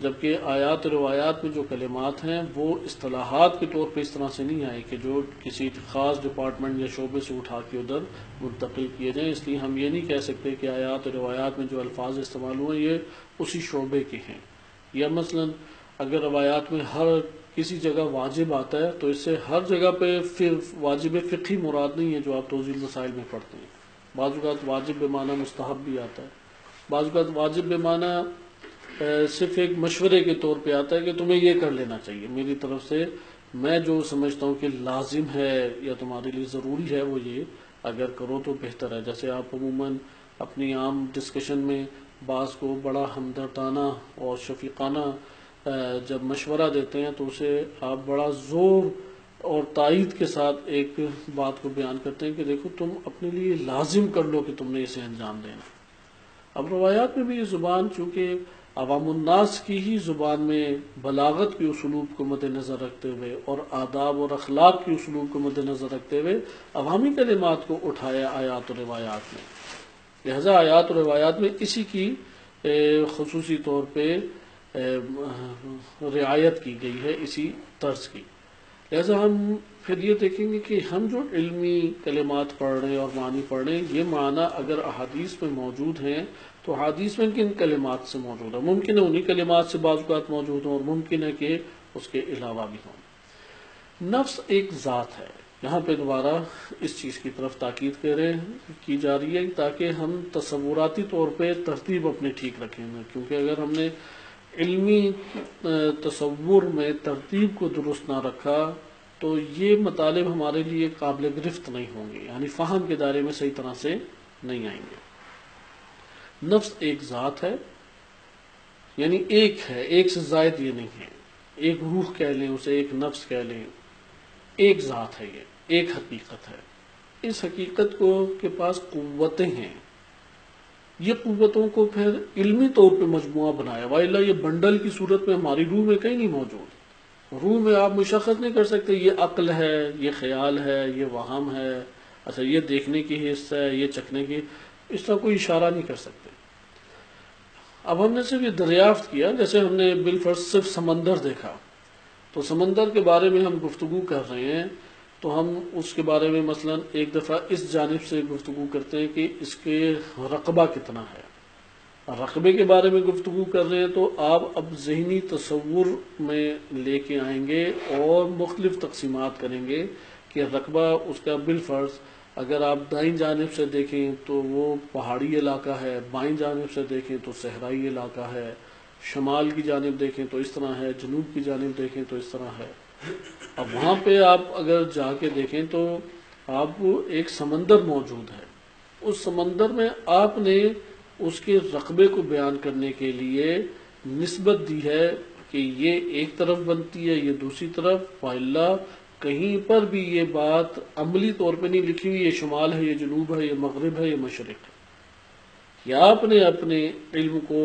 جبکہ آیات و روایات میں جو کلمات ہیں وہ اصطلاحات کے طور پہ اس طرح سے نہیں آئے کہ جو کسی خاص ڈپارٹمنٹ یا شعبے سے اٹھا کے ادھر منتقل کیے جائیں. اس لیے ہم یہ نہیں کہہ سکتے کہ آیات و روایات میں جو الفاظ استعمال ہوئے یہ اسی شعبے کے ہیں. یا مثلا اگر روایات میں ہر کسی جگہ واجب آتا ہے تو اس سے ہر جگہ پہ واجب فقہی مراد نہیں ہے جو آپ توضیح المسائل میں پڑھتے ہیں. بعض اوقات واجب بے معنی مستحب بھی آتا ہے، بعض اوقات واجب بے معنی صرف ایک مشورے کے طور پہ آتا ہے کہ تمہیں یہ کر لینا چاہیے میری طرف سے، میں جو سمجھتا ہوں کہ لازم ہے یا تمہارے لیے ضروری ہے وہ یہ اگر کرو تو بہتر ہے. جیسے آپ عموماً اپنی عام ڈسکشن میں بعض کو بڑا ہمدردانہ اور شفیقانہ جب مشورہ دیتے ہیں تو اسے آپ بڑا زور اور تائید کے ساتھ ایک بات کو بیان کرتے ہیں کہ دیکھو تم اپنے لیے لازم کر لو کہ تم نے اسے انجام دینا. اب روایات میں بھی یہ زبان چونکہ عوام الناس کی ہی زبان میں بلاغت کے اسلوب کو مد نظر رکھتے ہوئے اور آداب اور اخلاق کے اسلوب کو مد نظر رکھتے ہوئے عوامی کلمات کو اٹھایا آیات و روایات میں. لہذا آیات و روایات میں اسی کی خصوصی طور پہ رعایت کی گئی ہے، اسی طرز کی. لہذا ہم پھر یہ دیکھیں گے کہ ہم جو علمی کلمات پڑھ رہے ہیں اور معنی پڑھ رہے ہیں، یہ معنی اگر احادیث میں موجود ہیں تو احادیث میں کن کلمات سے موجود ہے؟ ممکن ہے انہی کلمات سے بعض اوقات موجود ہوں اور ممکن ہے کہ اس کے علاوہ بھی ہوں. نفس ایک ذات ہے. یہاں پہ دوبارہ اس چیز کی طرف تاکید کی جا رہی ہے تاکہ ہم تصوراتی طور پہ ترتیب اپنے ٹھیک رکھیں گے، کیونکہ اگر ہم نے علمی تصور میں ترتیب کو درست نہ رکھا تو یہ مطالب ہمارے لیے قابل گرفت نہیں ہوں گے، یعنی فہم کے دائرے میں صحیح طرح سے نہیں آئیں گے. نفس ایک ذات ہے، یعنی ایک ہے، ایک سے زائد یہ نہیں ہے. ایک روح کہہ لیں اسے، ایک نفس کہہ لیں، ایک ذات ہے، یہ ایک حقیقت ہے. اس حقیقت کے پاس قوتیں ہیں. یہ قوتوں کو پھر علمی طور پہ مجموعہ بنایا، وائلہ یہ بنڈل کی صورت میں ہماری روح میں کہیں نہیں موجود. روح میں آپ مشخص نہیں کر سکتے یہ عقل ہے، یہ خیال ہے، یہ وہم ہے، اچھا یہ دیکھنے کی حص ہے، یہ چکھنے کی، اس طرح کوئی اشارہ نہیں کر سکتے. اب ہم نے صرف یہ دریافت کیا، جیسے ہم نے بالفرض صرف سمندر دیکھا تو سمندر کے بارے میں ہم گفتگو کر رہے ہیں تو ہم اس کے بارے میں مثلا ایک دفعہ اس جانب سے گفتگو کرتے ہیں کہ اس کے رقبہ کتنا ہے. رقبے کے بارے میں گفتگو کر رہے ہیں تو آپ اب ذہنی تصور میں لے کے آئیں گے اور مختلف تقسیمات کریں گے کہ رقبہ اس کا بالفرض اگر آپ دائیں جانب سے دیکھیں تو وہ پہاڑی علاقہ ہے، بائیں جانب سے دیکھیں تو صحرائی علاقہ ہے، شمال کی جانب دیکھیں تو اس طرح ہے، جنوب کی جانب دیکھیں تو اس طرح ہے. اب وہاں پہ آپ اگر جا کے دیکھیں تو آپ ایک سمندر موجود ہے، اس سمندر میں آپ نے اس کے رقبے کو بیان کرنے کے لیے نسبت دی ہے کہ یہ ایک طرف بنتی ہے، یہ دوسری طرف، وإلا کہیں پر بھی یہ بات عملی طور پہ نہیں لکھی ہوئی، یہ شمال ہے، یہ جنوب ہے، یہ مغرب ہے، یہ مشرق ہے۔ یا آپ نے اپنے علم کو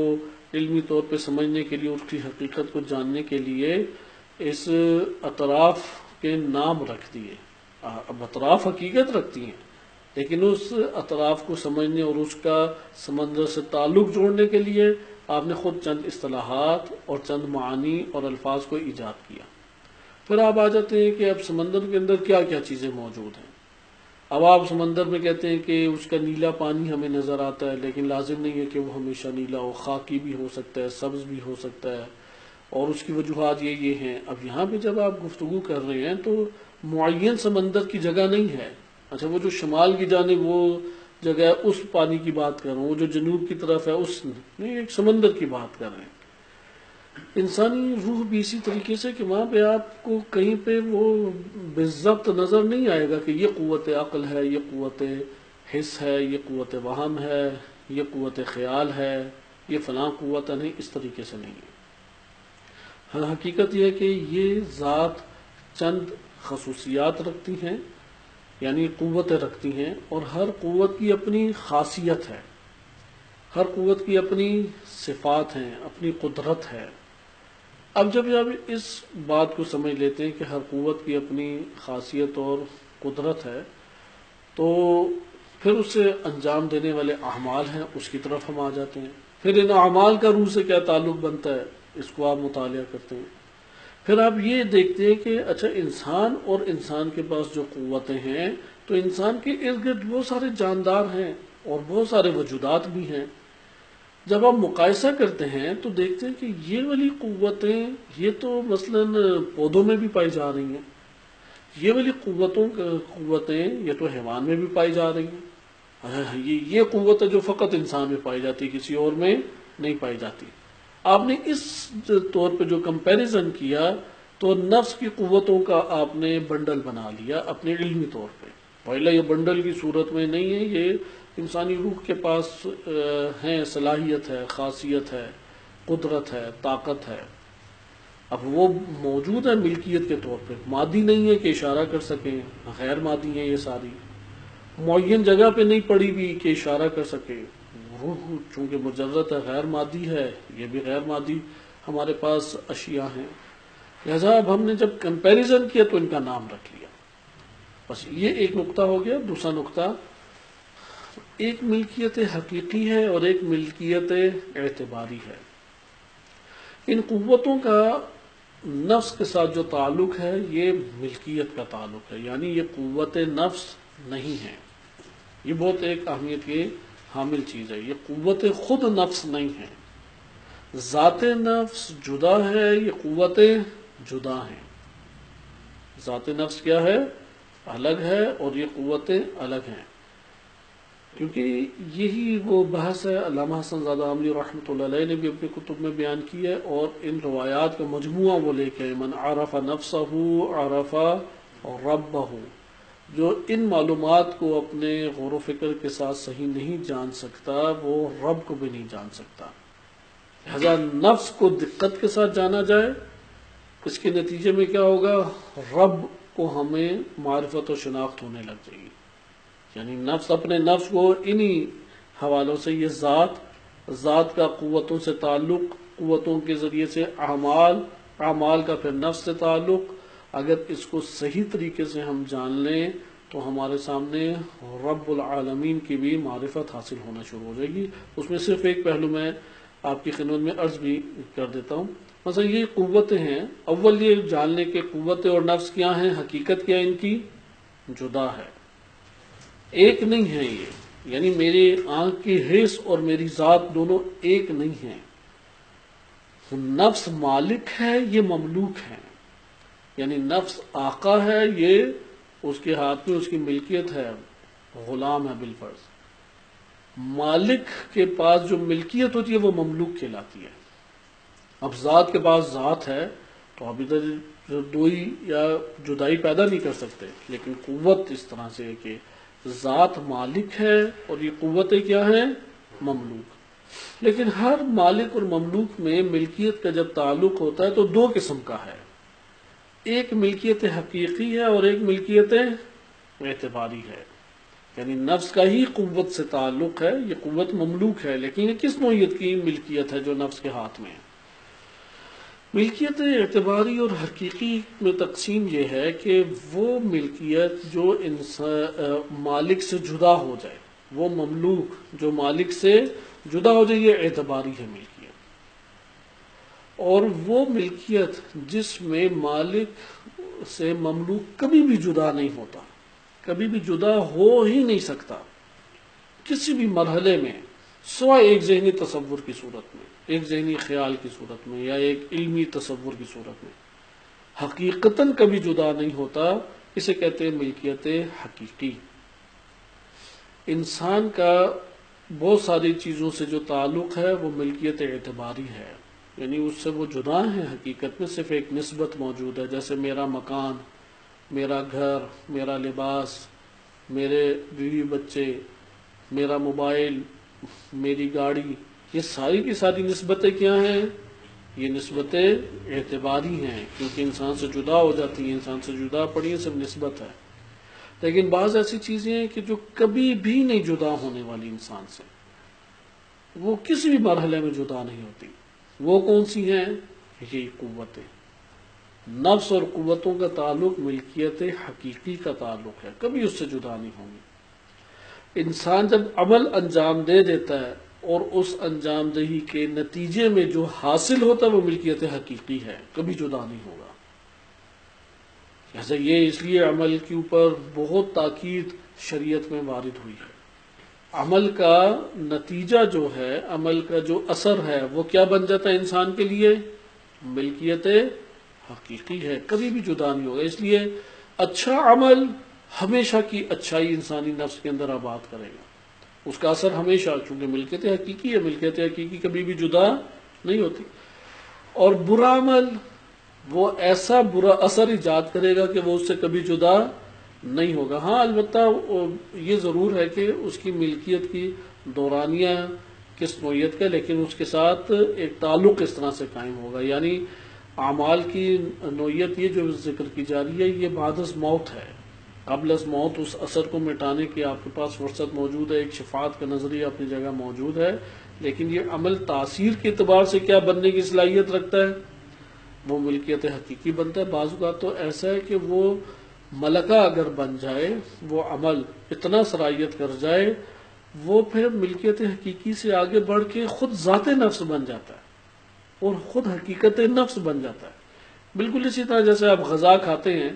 علمی طور پہ سمجھنے کے لیے، اس کی حقیقت کو جاننے کے لیے اس اطراف کے نام رکھ دیے۔ اب اطراف حقیقت رکھتی ہیں، لیکن اس اطراف کو سمجھنے اور اس کا سمندر سے تعلق جوڑنے کے لیے آپ نے خود چند اصطلاحات اور چند معانی اور الفاظ کو ایجاد کیا۔ پھر آپ آ جاتے ہیں کہ اب سمندر کے اندر کیا کیا چیزیں موجود ہیں۔ اب آپ سمندر میں کہتے ہیں کہ اس کا نیلا پانی ہمیں نظر آتا ہے، لیکن لازم نہیں ہے کہ وہ ہمیشہ نیلا ہو، خاکی بھی ہو سکتا ہے، سبز بھی ہو سکتا ہے، اور اس کی وجوہات یہ ہیں۔ اب یہاں پہ جب آپ گفتگو کر رہے ہیں تو معین سمندر کی جگہ نہیں ہے، اچھا وہ جو شمال کی جانب وہ جگہ ہے اس پانی کی بات کر رہا ہوں، وہ جو جنوب کی طرف ہے اس نہیں، ایک سمندر کی بات کر رہے ہیں۔ انسانی روح بھی اسی طریقے سے کہ وہاں پہ آپ کو کہیں پہ وہ بالضبط نظر نہیں آئے گا کہ یہ قوت عقل ہے، یہ قوت حس ہے، یہ قوت وہم ہے، یہ قوت خیال ہے، یہ فلاں قوت ہے، نہیں، اس طریقے سے نہیں ہے۔ حقیقت یہ ہے کہ یہ ذات چند خصوصیات رکھتی ہیں، یعنی قوتیں رکھتی ہیں، اور ہر قوت کی اپنی خاصیت ہے، ہر قوت کی اپنی صفات ہیں، اپنی قدرت ہے۔ اب جب آپ اس بات کو سمجھ لیتے ہیں کہ ہر قوت کی اپنی خاصیت اور قدرت ہے، تو پھر اس سے انجام دینے والے اعمال ہیں، اس کی طرف ہم آ جاتے ہیں۔ پھر ان اعمال کا روح سے کیا تعلق بنتا ہے، اس کو آپ مطالعہ کرتے ہیں۔ پھر آپ یہ دیکھتے ہیں کہ اچھا انسان اور انسان کے پاس جو قوتیں ہیں، تو انسان کے ارد گرد بہت سارے جاندار ہیں اور بہت سارے وجودات بھی ہیں۔ جب آپ مقایسہ کرتے ہیں تو دیکھتے ہیں کہ یہ والی قوتیں یہ تو مثلاً پودوں میں بھی پائی جا رہی ہیں، یہ والی قوتیں یہ تو حیوان میں بھی پائی جا رہی ہیں، یہ قوت ہے جو فقط انسان میں پائی جاتی ہے، کسی اور میں نہیں پائی جاتی۔ آپ نے اس طور پہ جو کمپیریزن کیا تو نفس کی قوتوں کا آپ نے بنڈل بنا لیا اپنے علمی طور پہ، پہلا یہ بنڈل کی صورت میں نہیں ہے، یہ انسانی روح کے پاس ہیں، صلاحیت ہے، خاصیت ہے، قدرت ہے، طاقت ہے۔ اب وہ موجود ہے ملکیت کے طور پہ، مادی نہیں ہے کہ اشارہ کر سکیں، غیر مادی ہیں یہ ساری، معین جگہ پہ نہیں پڑی بھی کہ اشارہ کر سکے۔ روح چونکہ مجرد ہے، غیر مادی ہے، یہ بھی غیر مادی ہمارے پاس اشیاء ہیں، لہذا اب ہم نے جب کمپیریزن کیا تو ان کا نام رکھ لیا۔ بس یہ ایک نقطہ ہو گیا۔ دوسرا نقطہ، ایک ملکیت حقیقی ہے اور ایک ملکیت اعتباری ہے۔ ان قوتوں کا نفس کے ساتھ جو تعلق ہے یہ ملکیت کا تعلق ہے، یعنی یہ قوت نفس نہیں ہے۔ یہ بہت ایک اہمیت کی حامل چیز ہے، یہ قوت خود نفس نہیں ہے، ذات نفس جدا ہے، یہ قوتیں جدا ہیں۔ ذات نفس کیا ہے؟ الگ ہے، اور یہ قوتیں الگ ہیں، کیونکہ یہی وہ بحث ہے علامہ حسن زادہ عاملی رحمۃ اللہ علیہ نے بھی اپنی کتب میں بیان کی ہے، اور ان روایات کا مجموعہ وہ لے کے من عرف نفسہ عرف ربہ، جو ان معلومات کو اپنے غور و فکر کے ساتھ صحیح نہیں جان سکتا وہ رب کو بھی نہیں جان سکتا۔ لہذا نفس کو دقت کے ساتھ جانا جائے، اس کے نتیجے میں کیا ہوگا؟ رب کو ہمیں معرفت و شناخت ہونے لگ جائے گی، یعنی نفس اپنے نفس کو انہی حوالوں سے، یہ ذات کا قوتوں سے تعلق، قوتوں کے ذریعے سے اعمال کا پھر نفس سے تعلق، اگر اس کو صحیح طریقے سے ہم جان لیں تو ہمارے سامنے رب العالمین کی بھی معرفت حاصل ہونا شروع ہو جائے گی۔ اس میں صرف ایک پہلو میں آپ کی خدمت میں عرض بھی کر دیتا ہوں۔ مثلا یہ قوتیں ہیں، اول یہ جاننے کے قوتیں اور نفس کیا ہیں، حقیقت کیا ان کی جدا ہے، ایک نہیں ہے یہ، یعنی میری آنکھ کی حس اور میری ذات دونوں ایک نہیں ہیں۔ نفس مالک ہے، یہ مملوک ہے، یعنی نفس آقا ہے، یہ اس کے ہاتھ میں اس کی ملکیت ہے، غلام ہے بالفرض۔ مالک کے پاس جو ملکیت ہوتی ہے وہ مملوک کہلاتی ہے۔ اب ذات کے پاس ذات ہے، تو اب ادھر دوئی یا جدائی پیدا نہیں کر سکتے، لیکن قوت اس طرح سے ہے کہ ذات مالک ہے اور یہ قوتیں کیا ہیں؟ مملوک۔ لیکن ہر مالک اور مملوک میں ملکیت کا جب تعلق ہوتا ہے تو دو قسم کا ہے، ایک ملکیت حقیقی ہے اور ایک ملکیت اعتباری ہے۔ یعنی نفس کا ہی قوت سے تعلق ہے، یہ قوت مملوک ہے، لیکن یہ کس نوعیت کی ملکیت ہے جو نفس کے ہاتھ میں ہے؟ ملکیت اعتباری اور حقیقی میں تقسیم یہ ہے کہ وہ ملکیت جو مالک سے جدا ہو جائے، وہ مملوک جو مالک سے جدا ہو جائے، یہ اعتباری ہے ملکیت۔ اور وہ ملکیت جس میں مالک سے مملوک کبھی بھی جدا نہیں ہوتا، کبھی بھی جدا ہو ہی نہیں سکتا کسی بھی مرحلے میں، سوائے ایک ذہنی تصور کی صورت میں، ایک ذہنی خیال کی صورت میں یا ایک علمی تصور کی صورت میں، حقیقتاً کبھی جدا نہیں ہوتا، اسے کہتے ہیں ملکیت حقیقی۔ انسان کا بہت ساری چیزوں سے جو تعلق ہے وہ ملکیت اعتباری ہے، یعنی اس سے وہ جدا ہیں، حقیقت میں صرف ایک نسبت موجود ہے، جیسے میرا مکان، میرا گھر، میرا لباس، میرے بیوی بچے، میرا موبائل، میری گاڑی، یہ ساری کی ساری نسبتیں کیا ہیں؟ یہ نسبتیں اعتباری ہیں، کیونکہ انسان سے جدا ہو جاتی ہیں، انسان سے جدا پڑی ہیں، سب نسبت ہے۔ لیکن بعض ایسی چیزیں ہیں کہ جو کبھی بھی نہیں جدا ہونے والی انسان سے، وہ کسی بھی مرحلے میں جدا نہیں ہوتی، وہ کون سی ہیں؟ یہی قوتیں۔ نفس اور قوتوں کا تعلق ملکیت حقیقی کا تعلق ہے، کبھی اس سے جدا نہیں ہوں گی۔ انسان جب عمل انجام دے دیتا ہے اور اس انجام دہی کے نتیجے میں جو حاصل ہوتا ہے وہ ملکیت حقیقی ہے، کبھی جدا نہیں ہوگا۔ جیسے یہ اس لیے عمل کے اوپر بہت تاکید شریعت میں وارد ہوئی ہے۔ عمل کا نتیجہ جو ہے، عمل کا جو اثر ہے، وہ کیا بن جاتا ہے انسان کے لیے؟ ملکیت حقیقی ہے، کبھی بھی جدا نہیں ہوگا۔ اس لیے اچھا عمل ہمیشہ کی اچھائی انسانی نفس کے اندر آباد کرے گا، اس کا اثر ہمیشہ، چونکہ ملکیت حقیقی ہے، ملکیت حقیقی کبھی بھی جدا نہیں ہوتی۔ اور برا عمل وہ ایسا برا اثر ایجاد کرے گا کہ وہ اس سے کبھی جدا نہیں ہوگا۔ ہاں البتہ یہ ضرور ہے کہ اس کی ملکیت کی دورانیہ کس نوعیت کا، لیکن اس کے ساتھ ایک تعلق اس طرح سے قائم ہوگا۔ یعنی اعمال کی نوعیت یہ جو ذکر کی جا رہی ہے، یہ بعد از موت ہے، قبل از موت اس اثر کو مٹانے کی آپ کے پاس فرصت موجود ہے، ایک شفاعت کا نظریہ اپنی جگہ موجود ہے، لیکن یہ عمل تاثیر کے اعتبار سے کیا بننے کی صلاحیت رکھتا ہے؟ وہ ملکیت حقیقی بنتا ہے۔ بعض اوقات تو ایسا ہے کہ وہ ملکہ اگر بن جائے، وہ عمل اتنا صلاحیت کر جائے، وہ پھر ملکیت حقیقی سے آگے بڑھ کے خود ذات نفس بن جاتا ہے اور خود حقیقت نفس بن جاتا ہے۔ بالکل اسی طرح جیسے آپ غذا کھاتے ہیں،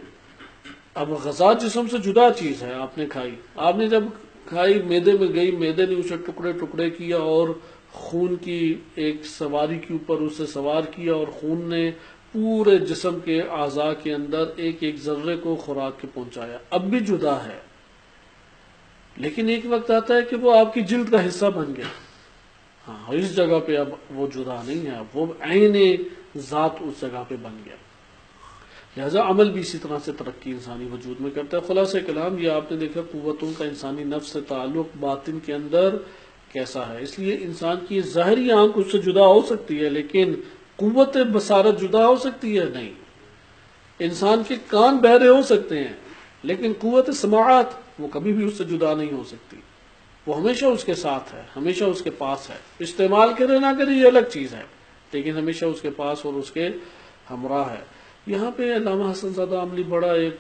اب غذا جسم سے جدا چیز ہے، آپ نے کھائی، آپ نے جب کھائی معدے میں گئی، معدے نے اسے ٹکڑے ٹکڑے کیا اور خون کی ایک سواری کے اوپر اسے سوار کیا، اور خون نے پورے جسم کے اعضاء کے اندر ایک ایک ذرے کو خوراک کے پہنچایا، اب بھی جدا ہے۔ لیکن ایک وقت آتا ہے کہ وہ آپ کی جلد کا حصہ بن گیا، ہاں اس جگہ پہ اب وہ جدا نہیں ہے، وہ عین ذات اس جگہ پہ بن گیا۔ لہذا عمل بھی اسی طرح سے ترقی انسانی وجود میں کرتا ہے۔ خلاصہ کلام یہ آپ نے دیکھا قوتوں کا انسانی نفس سے تعلق باطن کے اندر کیسا ہے۔ اس لیے انسان کی ظاہری آنکھ اس سے جدا ہو سکتی ہے، لیکن قوت بصارت جدا ہو سکتی ہے؟ نہیں۔ انسان کے کان بہرے ہو سکتے ہیں، لیکن قوت سماعت وہ کبھی بھی اس سے جدا نہیں ہو سکتی، وہ ہمیشہ اس کے ساتھ ہے، ہمیشہ اس کے پاس ہے۔ استعمال کرے نہ کرے یہ الگ چیز ہے، لیکن ہمیشہ اس کے پاس اور اس کے ہمراہ ہے۔ یہاں پہ علامہ حسن زادہ عملی بڑا ایک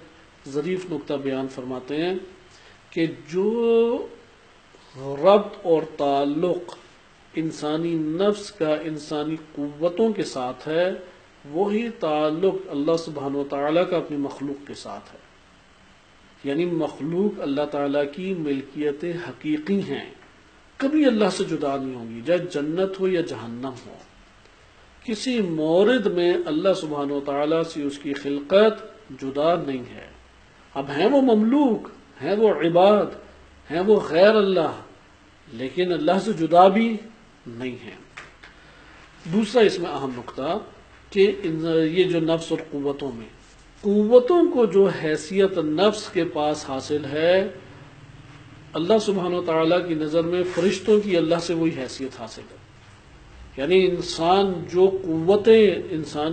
ظریف نقطہ بیان فرماتے ہیں کہ جو ربط اور تعلق انسانی نفس کا انسانی قوتوں کے ساتھ ہے، وہی تعلق اللہ سبحانہ وتعالیٰ کا اپنی مخلوق کے ساتھ ہے۔ یعنی مخلوق اللہ تعالیٰ کی ملکیت حقیقی ہیں، کبھی اللہ سے جدا نہیں ہوں گی، چاہے جنت ہو یا جہنم ہو۔ کسی مورد میں اللہ سبحانہ وتعالیٰ سے اس کی خلقت جدا نہیں ہے۔ اب ہیں وہ مملوک، ہیں وہ عباد، ہیں وہ غیر اللہ، لیکن اللہ سے جدا بھی نہیں ہیں۔ دوسرا اس میں اہم نقطہ کہ یہ جو نفس اور قوتوں میں قوتوں کو جو حیثیت نفس کے پاس حاصل ہے، اللہ سبحانہ و تعالیٰ کی نظر میں فرشتوں کی اللہ سے وہی حیثیت حاصل ہے۔ یعنی انسان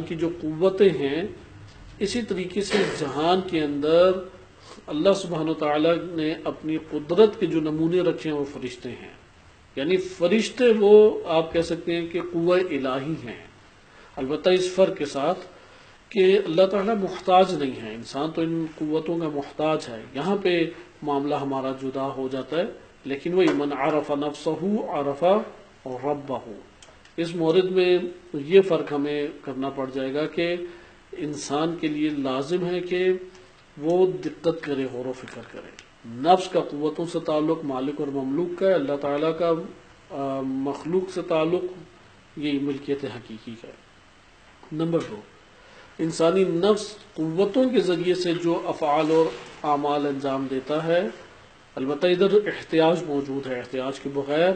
کی جو قوتیں ہیں، اسی طریقے سے جہان کے اندر اللہ سبحانہ و تعالیٰ نے اپنی قدرت کے جو نمونے رکھے ہیں وہ فرشتے ہیں۔ یعنی فرشتے وہ آپ کہہ سکتے ہیں کہ قوہ الہی ہیں، البتہ اس فرق کے ساتھ کہ اللہ تعالیٰ محتاج نہیں ہے، انسان تو ان قوتوں کا محتاج ہے۔ یہاں پہ معاملہ ہمارا جدا ہو جاتا ہے، لیکن وہی من عرف نفسہ عرف ربہ، اس مورد میں یہ فرق ہمیں کرنا پڑ جائے گا کہ انسان کے لیے لازم ہے کہ وہ دقت کرے، غور و فکر کرے۔ نفس کا قوتوں سے تعلق مالک اور مملوک کا ہے، اللہ تعالیٰ کا مخلوق سے تعلق یہ ملکیت حقیقی کا ہے۔ نمبر 2، انسانی نفس قوتوں کے ذریعے سے جو افعال اور اعمال انجام دیتا ہے، البتہ ادھر احتیاج موجود ہے، احتیاج کے بغیر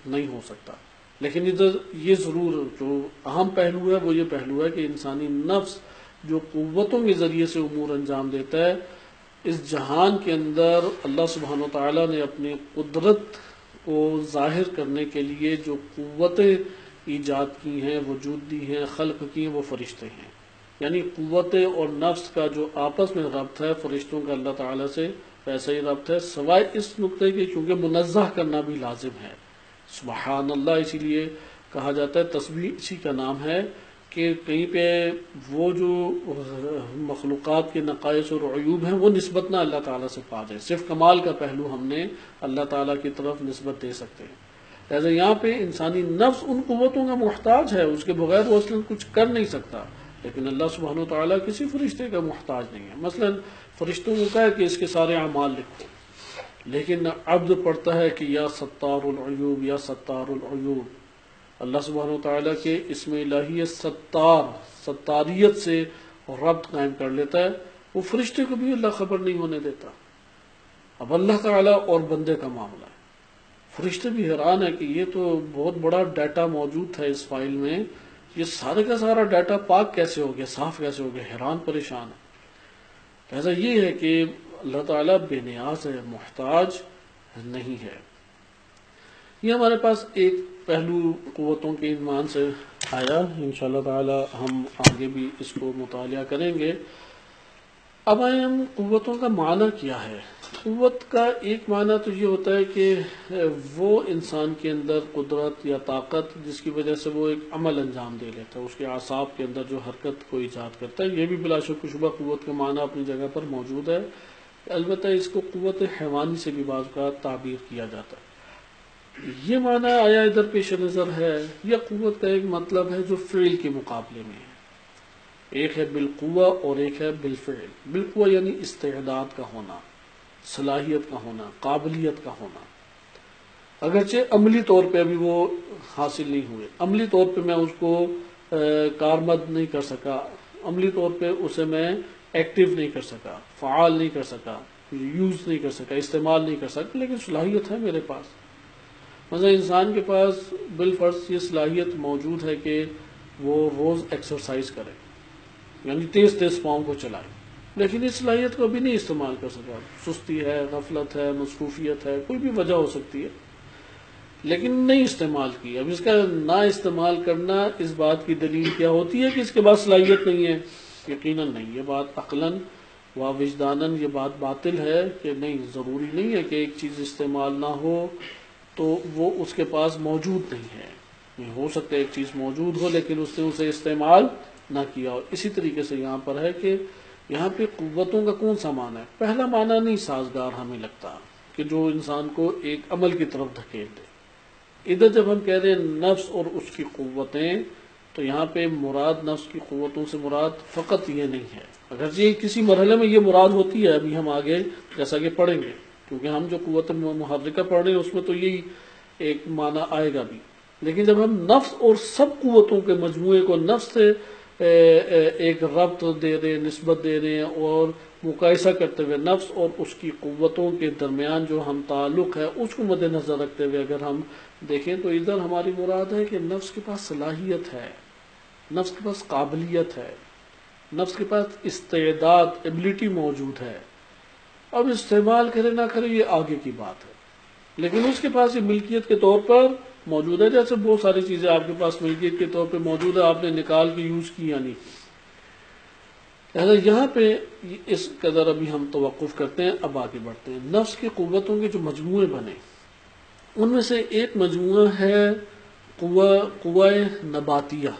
نہیں ہو سکتا، لیکن ادھر یہ ضرور جو اہم پہلو ہے وہ یہ پہلو ہے کہ انسانی نفس جو قوتوں کے ذریعے سے امور انجام دیتا ہے، اس جہان کے اندر اللہ سبحانہ و تعالیٰ نے اپنی قدرت کو ظاہر کرنے کے لیے جو قوتیں ایجاد کی ہیں، وجود دی ہیں، خلق کی ہیں، وہ فرشتے ہیں۔ یعنی قوتیں اور نفس کا جو آپس میں ربط ہے، فرشتوں کا اللہ تعالیٰ سے ویسا ہی ربط ہے، سوائے اس نقطے کے کیونکہ منزہ کرنا بھی لازم ہے۔ سبحان اللہ اسی لیے کہا جاتا ہے، تسبیح اسی کا نام ہے کہ کہیں پہ وہ جو مخلوقات کے نقائص اور عیوب ہیں وہ نسبت نہ اللہ تعالیٰ سے پا جائے، صرف کمال کا پہلو ہم نے اللہ تعالیٰ کی طرف نسبت دے سکتے ہیں۔ لہٰذا یہاں پہ انسانی نفس ان قوتوں کا محتاج ہے، اس کے بغیر وہ اصلاً کچھ کر نہیں سکتا، لیکن اللہ سبحانہ و تعالیٰ کسی فرشتے کا محتاج نہیں ہے۔ مثلا فرشتوں کو کہا کہ اس کے سارے اعمال لکھو، لیکن عبد پڑھتا ہے کہ یا ستار العیوب یا ستار العیوب، اللہ سبحانہ و تعالیٰ کے اسم الہی ستاریت سے ربط قائم کر لیتا ہے، وہ فرشتے کو بھی اللہ خبر نہیں ہونے دیتا۔ اب اللہ تعالیٰ اور بندے کا معاملہ ہے، فرشتے بھی حیران ہے کہ یہ تو بہت بڑا ڈیٹا موجود تھا اس فائل میں، یہ سارے کا سارا ڈیٹا پاک کیسے ہو گیا، صاف کیسے ہو گیا، حیران پریشان ہے۔ لہذا یہ ہے کہ اللہ تعالیٰ بے نیاز ہے، محتاج نہیں ہے۔ یہ ہمارے پاس ایک پہلو قوتوں کے عنوان سے آیا، انشاءاللہ تعالی ہم آگے بھی اس کو مطالعہ کریں گے۔ اب آئیں ہم قوتوں کا معنی کیا ہے۔ قوت کا ایک معنی تو یہ ہوتا ہے کہ وہ انسان کے اندر قدرت یا طاقت جس کی وجہ سے وہ ایک عمل انجام دے لیتا ہے، اس کے اعصاب کے اندر جو حرکت کو ایجاد کرتا ہے، یہ بھی بلا شک و شبہ قوت کا معنی اپنی جگہ پر موجود ہے۔ البتہ اس کو قوت حیوانی سے بھی بعض کا تعبیر کیا جاتا ہے۔ یہ معنی آیا ادھر پیش نظر ہے، یا قوت کا ایک مطلب ہے جو فعل کے مقابلے میں ہے، ایک ہے بالقوہ اور ایک ہے بالفعل۔ بالقوہ یعنی استعداد کا ہونا، صلاحیت کا ہونا، قابلیت کا ہونا، اگرچہ عملی طور پہ ابھی وہ حاصل نہیں ہوئے، عملی طور پہ میں اس کو کارمد نہیں کر سکا، عملی طور پہ اسے میں ایکٹیو نہیں کر سکا، فعال نہیں کر سکا، یوز نہیں کر سکا، استعمال نہیں کر سکا، لیکن صلاحیت ہے میرے پاس۔ مثلا انسان کے پاس بالفرض یہ صلاحیت موجود ہے کہ وہ روز ایکسرسائز کرے، یعنی تیز تیز پاؤں کو چلائے، لیکن اس صلاحیت کو بھی نہیں استعمال کر سکا، سستی ہے، غفلت ہے، مصروفیت ہے، کوئی بھی وجہ ہو سکتی ہے، لیکن نہیں استعمال کی۔ اب اس کا نہ استعمال کرنا اس بات کی دلیل کیا ہوتی ہے کہ اس کے بعد صلاحیت نہیں ہے؟ یقیناً نہیں، یہ بات عقلاً و وجداناً یہ بات باطل ہے کہ نہیں، ضروری نہیں ہے کہ ایک چیز استعمال نہ ہو تو وہ اس کے پاس موجود نہیں ہے، ہو سکتا ہے ایک چیز موجود ہو لیکن اس نے اسے استعمال نہ کیا ہو۔ اسی طریقے سے یہاں پر ہے کہ یہاں پہ قوتوں کا کون سا معنی ہے؟ پہلا معنی نہیں سازگار ہمیں لگتا کہ جو انسان کو ایک عمل کی طرف دھکیل دے۔ ادھر جب ہم کہہ رہے ہیں نفس اور اس کی قوتیں، تو یہاں پہ مراد نفس کی قوتوں سے مراد فقط یہ نہیں ہے، اگرچہ یہ کسی مرحلے میں یہ مراد ہوتی ہے، ابھی ہم آگے جیسا کہ پڑھیں گے، کیونکہ ہم جو قوت محرکہ پڑھ رہے ہیں اس میں تو یہی ایک معنی آئے گا بھی، لیکن جب ہم نفس اور سب قوتوں کے مجموعے کو نفس سے ایک ربط دے رہے ہیں، نسبت دے رہے ہیں، اور مقایسہ کرتے ہوئے نفس اور اس کی قوتوں کے درمیان جو ہم تعلق ہے اس کو مد نظر رکھتے ہوئے اگر ہم دیکھیں تو ادھر ہماری مراد ہے کہ نفس کے پاس صلاحیت ہے، نفس کے پاس قابلیت ہے، نفس کے پاس استعداد ایبلٹی موجود ہے، اب استعمال کرے نہ کرے یہ آگے کی بات ہے، لیکن اس کے پاس یہ ملکیت کے طور پر موجود ہے. جیسے بہت ساری چیزیں آپ کے پاس ملکیت کے طور پہ موجود ہے، آپ نے نکال کے یوز کی یا نہیں کی. لہٰذا یہاں پہ اس قدر ابھی ہم توقف کرتے ہیں، اب آگے بڑھتے ہیں. نفس کی قوتوں کے جو مجموعے بنے ان میں سے ایک مجموعہ ہے قوہ نباتیہ.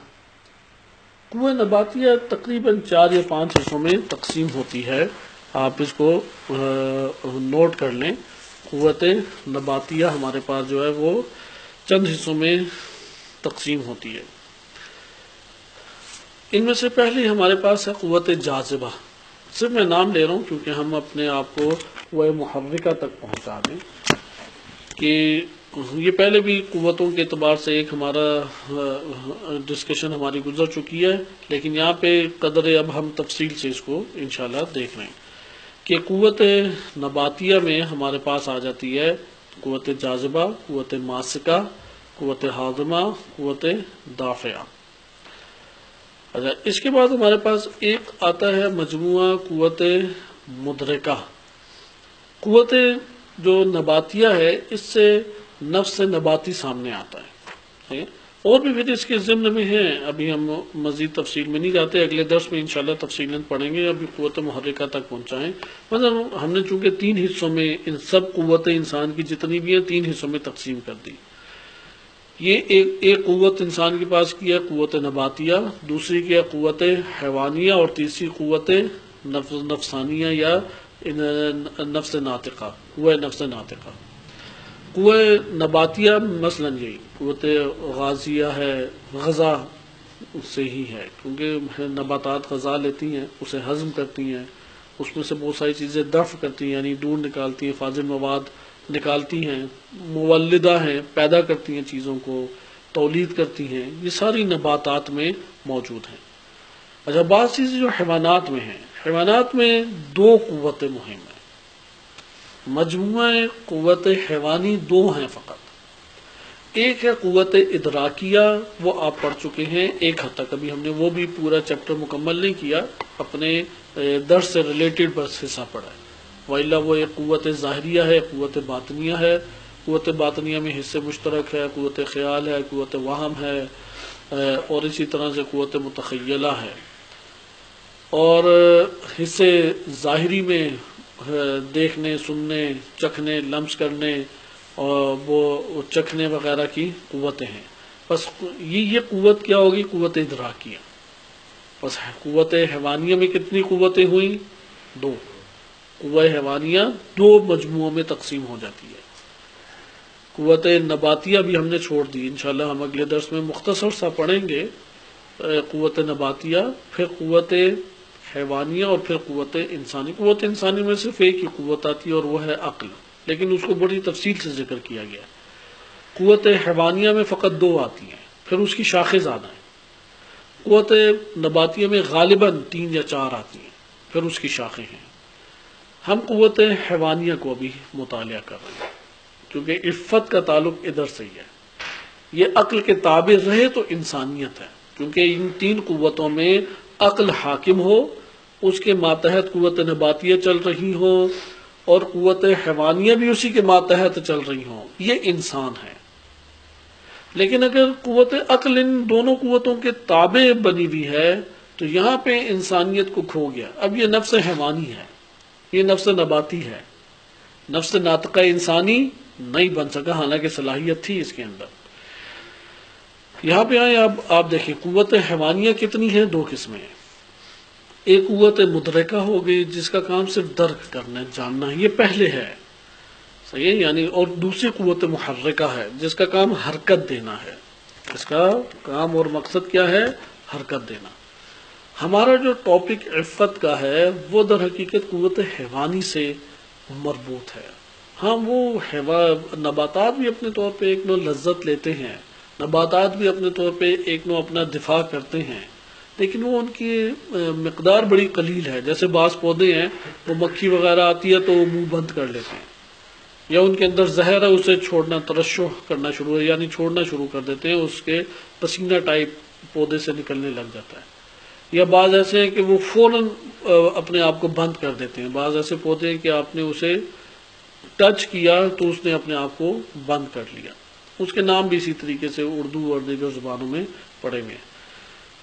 قوہ نباتیہ تقریباً 4 یا 5 حصوں میں تقسیم ہوتی ہے. آپ اس کو نوٹ کر لیں. قوت نباتیہ ہمارے پاس جو ہے وہ چند حصوں میں تقسیم ہوتی ہے. ان میں سے پہلی ہمارے پاس ہے قوت جاذبہ. صرف میں نام لے رہا ہوں کیونکہ ہم اپنے آپ کو قوہ محرکہ تک پہنچا دیں کہ یہ پہلے بھی قوتوں کے اعتبار سے ایک ہمارا ڈسکشن ہماری گزر چکی ہے، لیکن یہاں پہ قدر اب ہم تفصیل سے اس کو انشاءاللہ دیکھ رہے ہیں کہ قوت نباتیہ میں ہمارے پاس آ جاتی ہے قوت جاذبہ، قوت ماسکہ، قوت ہاضمہ، قوت دافعہ. اچھا، اس کے بعد ہمارے پاس ایک آتا ہے مجموعہ قوت مدرکہ. قوت جو نباتیہ ہے اس سے نفس نباتی سامنے آتا ہے، اور بھی پھر اس کے ضمن میں ہیں. ابھی ہم مزید تفصیل میں نہیں جاتے، اگلے درس میں انشاءاللہ تفصیلاً پڑھیں گے. ابھی قوت محرکہ تک پہنچائیں. مثلا ہم نے چونکہ 3 حصوں میں ان سب قوتیں انسان کی جتنی بھی ہیں 3 حصوں میں تقسیم کر دی. یہ ایک قوت انسان کے پاس کی ہے قوت نباتیہ، دوسری کی ہے قوت حیوانیہ، اور تیسری قوت نفسانیہ یا نفس ناطقہ، قوہ نفس ناطقہ. قوہ نباتیہ مثلا یہی قوت غازیہ ہے، غذا سے ہی ہے، کیونکہ نباتات غذا لیتی ہیں، اسے ہضم کرتی ہیں، اس میں سے بہت ساری چیزیں دفع کرتی ہیں یعنی دور نکالتی ہیں، فاضل مواد نکالتی ہیں، مولدہ ہیں، پیدا کرتی ہیں، چیزوں کو تولید کرتی ہیں. یہ ساری نباتات میں موجود ہیں. اچھا، بعض چیزیں جو حیوانات میں ہیں، حیوانات میں 2 قوتیں مہم ہیں. مجموعہ قوت حیوانی 2 ہیں فقط. ایک ہے قوت ادراکیہ، وہ آپ پڑھ چکے ہیں ایک حد تک، ابھی ہم نے وہ بھی پورا چیپٹر مکمل نہیں کیا، اپنے درس سے ریلیٹڈ بس حصہ پڑھا ہے. وَإِلَّا وہ ایک قوت ظاہریہ ہے، قوت باطنیہ ہے. قوت باطنیہ میں حصے مشترک ہے، قوت خیال ہے، قوت وہم ہے، اور اسی طرح سے قوت متخیلہ ہے. اور حصے ظاہری میں دیکھنے، سننے، چکھنے، لمس کرنے اور وہ چکھنے وغیرہ کی قوتیں ہیں. بس یہ قوت کیا ہوگی؟ قوت ادراکیہ. بس قوت حیوانیہ میں کتنی قوتیں ہوئیں؟ 2. قوہ حیوانیہ 2 مجموعوں میں تقسیم ہو جاتی ہے. قوت نباتیہ بھی ہم نے چھوڑ دی، انشاءاللہ ہم اگلے درس میں مختصر سا پڑھیں گے. قوت نباتیہ، پھر قوت حیوانیہ، اور پھر قوت انسانی. قوت انسانی میں صرف ایک ہی قوت آتی ہے اور وہ ہے عقل، لیکن اس کو بڑی تفصیل سے ذکر کیا گیا. قوت حیوانیہ میں فقط 2 آتی ہیں، پھر اس کی شاخیں زیادہ ہیں. قوت نباتیہ میں غالباً 3 یا 4 آتی ہیں، پھر اس کی شاخیں ہیں. ہم قوت حیوانیہ کو ابھی مطالعہ کر رہے ہیں کیونکہ عفت کا تعلق ادھر سے ہی ہے. یہ عقل کے تابع رہے تو انسانیت ہے، کیونکہ ان 3 قوتوں میں عقل حاکم ہو، اس کے ماتحت قوت نباتیہ چل رہی ہو اور قوت حیوانیہ بھی اسی کے ماتحت چل رہی ہوں، یہ انسان ہے. لیکن اگر قوت عقل ان دونوں قوتوں کے تابع بنی ہوئی ہے تو یہاں پہ انسانیت کو کھو گیا. اب یہ نفس حیوانی ہے، یہ نفس نباتی ہے. نفس ناطقہ انسانی نہیں بن سکا، حالانکہ صلاحیت تھی اس کے اندر. یہاں پہ آئے، اب آپ دیکھیں قوت حیوانیہ کتنی ہے؟ 2 قسمیں ہیں. ایک قوت مدرکہ ہو گئی جس کا کام صرف درک کرنا ہے، جاننا ہے، یہ پہلے ہے، صحیح ہے یعنی. اور دوسری قوت محرکہ ہے جس کا کام حرکت دینا ہے. اس کا کام اور مقصد کیا ہے؟ حرکت دینا. ہمارا جو ٹاپک عفت کا ہے وہ در حقیقت قوت حیوانی سے مربوط ہے. ہاں، وہ نباتات بھی اپنے طور پہ ایک نوع لذت لیتے ہیں، نباتات بھی اپنے طور پہ ایک نوع اپنا دفاع کرتے ہیں، لیکن وہ ان کی مقدار بڑی قلیل ہے. جیسے بعض پودے ہیں، وہ مکھی وغیرہ آتی ہے تو وہ منہ بند کر لیتے ہیں، یا ان کے اندر زہر ہے اسے چھوڑنا، ترشح کرنا شروع ہے، یعنی چھوڑنا شروع کر دیتے ہیں، اس کے پسینہ ٹائپ پودے سے نکلنے لگ جاتا ہے. یا بعض ایسے ہیں کہ وہ فوراً اپنے آپ کو بند کر دیتے ہیں، بعض ایسے پودے ہیں کہ آپ نے اسے ٹچ کیا تو اس نے اپنے آپ کو بند کر لیا. اس کے نام بھی اسی طریقے سے اردو اور دیگر زبانوں میں پڑے ہوئے ہیں.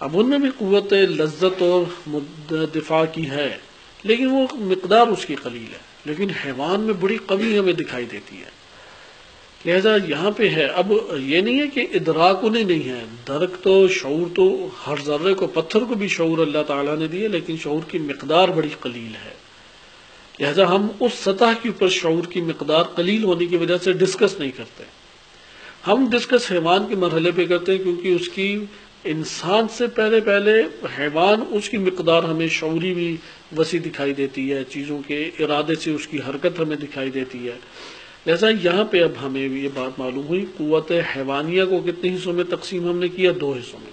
اب ان میں بھی قوت لذت اور دفاع کی ہے، لیکن وہ مقدار اس کی قلیل ہے، لیکن حیوان میں بڑی قوی ہمیں دکھائی دیتی ہے. لہذا یہاں پہ ہے، اب یہ نہیں ہے کہ ادراک انہیں نہیں ہے، درک تو شعور تو ہر ذرے کو، پتھر کو بھی شعور اللہ تعالیٰ نے دی ہے، لیکن شعور کی مقدار بڑی قلیل ہے. لہذا ہم اس سطح کے اوپر شعور کی مقدار قلیل ہونے کی وجہ سے ڈسکس نہیں کرتے. ہم ڈسکس حیوان کے مرحلے پہ کرتے ہیں، کیونکہ اس کی انسان سے پہلے حیوان، اس کی مقدار ہمیں شعوری بھی وسیع دکھائی دیتی ہے، چیزوں کے ارادے سے اس کی حرکت ہمیں دکھائی دیتی ہے. لہذا یہاں پہ اب ہمیں یہ بات معلوم ہوئی، قوت حیوانیہ کو کتنے حصوں میں تقسیم ہم نے کیا؟ 2 حصوں میں.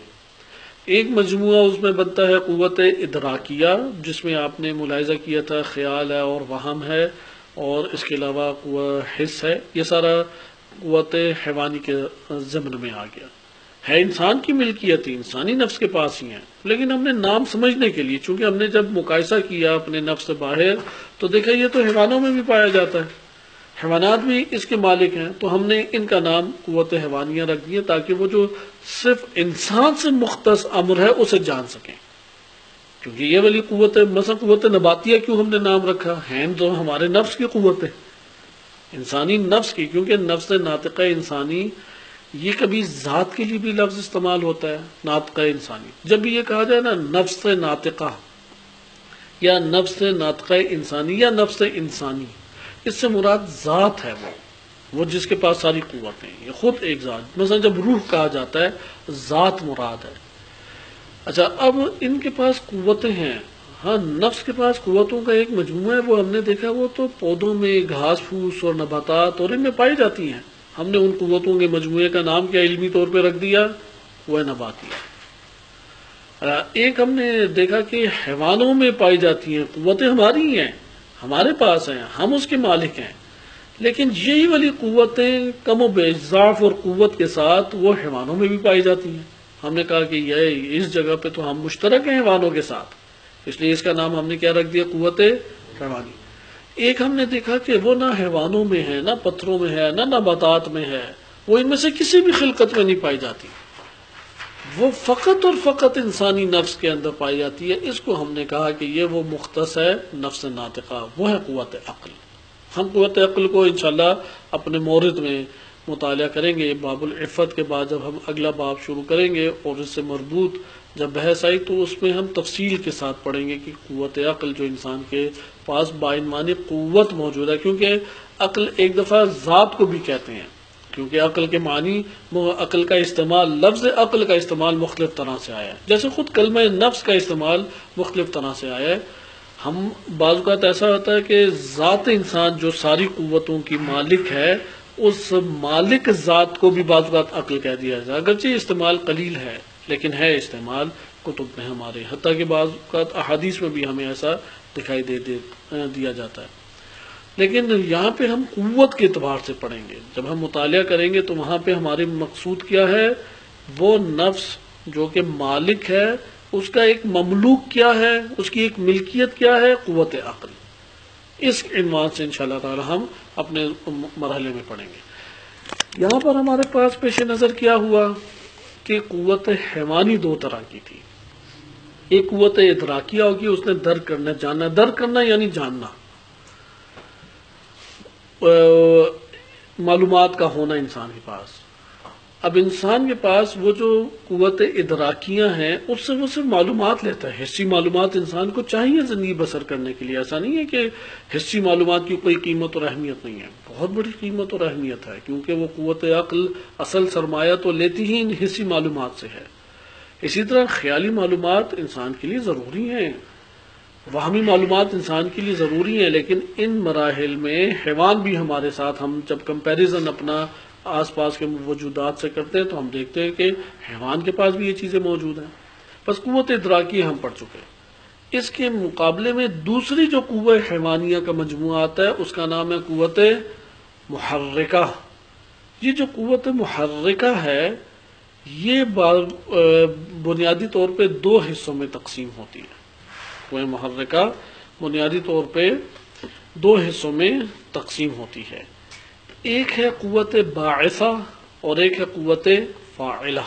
ایک مجموعہ اس میں بنتا ہے قوت ادراکیہ، جس میں آپ نے ملاحظہ کیا تھا خیال ہے اور وہم ہے، اور اس کے علاوہ حس ہے. یہ سارا قوت حیوانی کے ضمن میں آ گیا. ہے انسان کی ملکیت ہی، انسانی نفس کے پاس ہی ہیں، لیکن ہم نے نام سمجھنے کے لیے، چونکہ ہم نے جب مقایسہ کیا اپنے نفس سے باہر تو دیکھا یہ تو حیوانوں میں بھی پایا جاتا ہے، حیوانات بھی اس کے مالک ہیں، تو ہم نے ان کا نام قوت حیوانیہ رکھ دیا تاکہ وہ جو صرف انسان سے مختص امر ہے اسے جان سکیں. کیونکہ یہ والی قوت، مثلا قوت نباتیہ کیوں ہم نے نام رکھا؟ ہیں تو ہمارے نفس کی قوت ہے، انسانی نفس کی، کیونکہ نفس ناطقہ انسانی یہ کبھی ذات کے لیے بھی لفظ استعمال ہوتا ہے، ناطقہ انسانی. جب بھی یہ کہا جائے نا نفس ناطقہ یا نفس ناطقہ انسانی یا نفس انسانی، اس سے مراد ذات ہے، وہ جس کے پاس ساری قوتیں ہیں، یہ خود ایک ذات. مثلا جب روح کہا جاتا ہے ذات مراد ہے. اچھا، اب ان کے پاس قوتیں ہیں، ہاں نفس کے پاس قوتوں کا ایک مجموعہ ہے، وہ ہم نے دیکھا وہ تو پودوں میں، گھاس پھوس اور نباتات اور ان میں پائی جاتی ہیں. ہم نے ان قوتوں کے مجموعے کا نام کیا علمی طور پہ رکھ دیا؟ وہ ہے نباتیہ. ایک ہم نے دیکھا کہ حیوانوں میں پائی جاتی ہیں، قوتیں ہماری ہیں، ہمارے پاس ہیں، ہم اس کے مالک ہیں، لیکن یہی والی قوتیں کم و بیش ضعف اور قوت کے ساتھ وہ حیوانوں میں بھی پائی جاتی ہیں. ہم نے کہا کہ یہ اس جگہ پہ تو ہم مشترک ہیں حیوانوں کے ساتھ، اس لیے اس کا نام ہم نے کیا رکھ دیا؟ قوت حیوانی. ایک ہم نے دیکھا کہ وہ نہ حیوانوں میں ہے، نہ پتھروں میں ہے، نہ نباتات میں ہے، وہ ان میں سے کسی بھی خلقت میں نہیں پائی جاتی، وہ فقط اور فقط انسانی نفس کے اندر پائی جاتی ہے. اس کو ہم نے کہا کہ یہ وہ مختص ہے نفس ناطقہ، وہ ہے قوت عقل. ہم قوت عقل کو انشاءاللہ اپنے مورد میں مطالعہ کریں گے. باب العفت کے بعد جب ہم اگلا باب شروع کریں گے اور اس سے مربوط جب بحث آئی تو اس میں ہم تفصیل کے ساتھ پڑھیں گے کہ قوت عقل جو انسان کے پاس باعنوانی قوت موجود ہے، کیونکہ عقل ایک دفعہ ذات کو بھی کہتے ہیں، کیونکہ عقل کے معنی، عقل کا استعمال، لفظ عقل کا استعمال مختلف طرح سے آیا ہے، جیسے خود کلمہ نفس کا استعمال مختلف طرح سے آیا ہے. ہم بعض اوقات ایسا ہوتا ہے کہ ذات انسان جو ساری قوتوں کی مالک ہے، اس مالک ذات کو بھی بعض اوقات عقل کہہ دیا جائے، اگرچہ استعمال قلیل ہے لیکن ہے استعمال کتب میں ہمارے، حتیٰ کہ بعض اوقات احادیث میں بھی ہمیں ایسا دکھائی دیا جاتا ہے. لیکن یہاں پہ ہم قوت کے اعتبار سے پڑھیں گے. جب ہم مطالعہ کریں گے تو وہاں پہ ہمارے مقصود کیا ہے؟ وہ نفس جو کہ مالک ہے، اس کا ایک مملوک کیا ہے، اس کی ایک ملکیت کیا ہے؟ قوت عقل. اس عنوان سے انشاءاللہ تعالی ہم اپنے مرحلے میں پڑھیں گے. یہاں پر ہمارے پاس پیش نظر کیا ہوا کہ قوت حیوانی 2 طرح کی تھی. ایک قوت ادراکیہ ہوگی، اس نے درک کرنا، جاننا. درک کرنا یعنی جاننا، معلومات کا ہونا انسان کے پاس. اب انسان کے پاس وہ جو قوت ادراکیہ ہیں اس سے وہ صرف معلومات لیتا ہے. حصی معلومات انسان کو چاہیے زندگی بسر کرنے کے لیے. ایسا نہیں ہے کہ حصی معلومات کی کوئی قیمت اور اہمیت نہیں ہے، بہت بڑی قیمت اور اہمیت ہے، کیونکہ وہ قوت عقل اصل سرمایہ تو لیتی ہی ان حصی معلومات سے ہے. اسی طرح خیالی معلومات انسان کے لیے ضروری ہیں، وہمی معلومات انسان کے لیے ضروری ہیں، لیکن ان مراحل میں حیوان بھی ہمارے ساتھ، ہم جب کمپیریزن اپنا آس پاس کے وجودات سے کرتے ہیں تو ہم دیکھتے ہیں کہ حیوان کے پاس بھی یہ چیزیں موجود ہیں. بس قوت ادراکی ہم پڑھ چکے. اس کے مقابلے میں دوسری جو قوت حیوانیہ کا مجموعہ آتا ہے اس کا نام ہے قوت محرکہ. یہ جو قوت محرکہ ہے یہ بنیادی طور پہ دو حصوں میں تقسیم ہوتی ہے۔ قوہ محرکہ بنیادی طور پہ دو حصوں میں تقسیم ہوتی ہے، ایک ہے قوت باعثہ اور ایک ہے قوت فاعلہ۔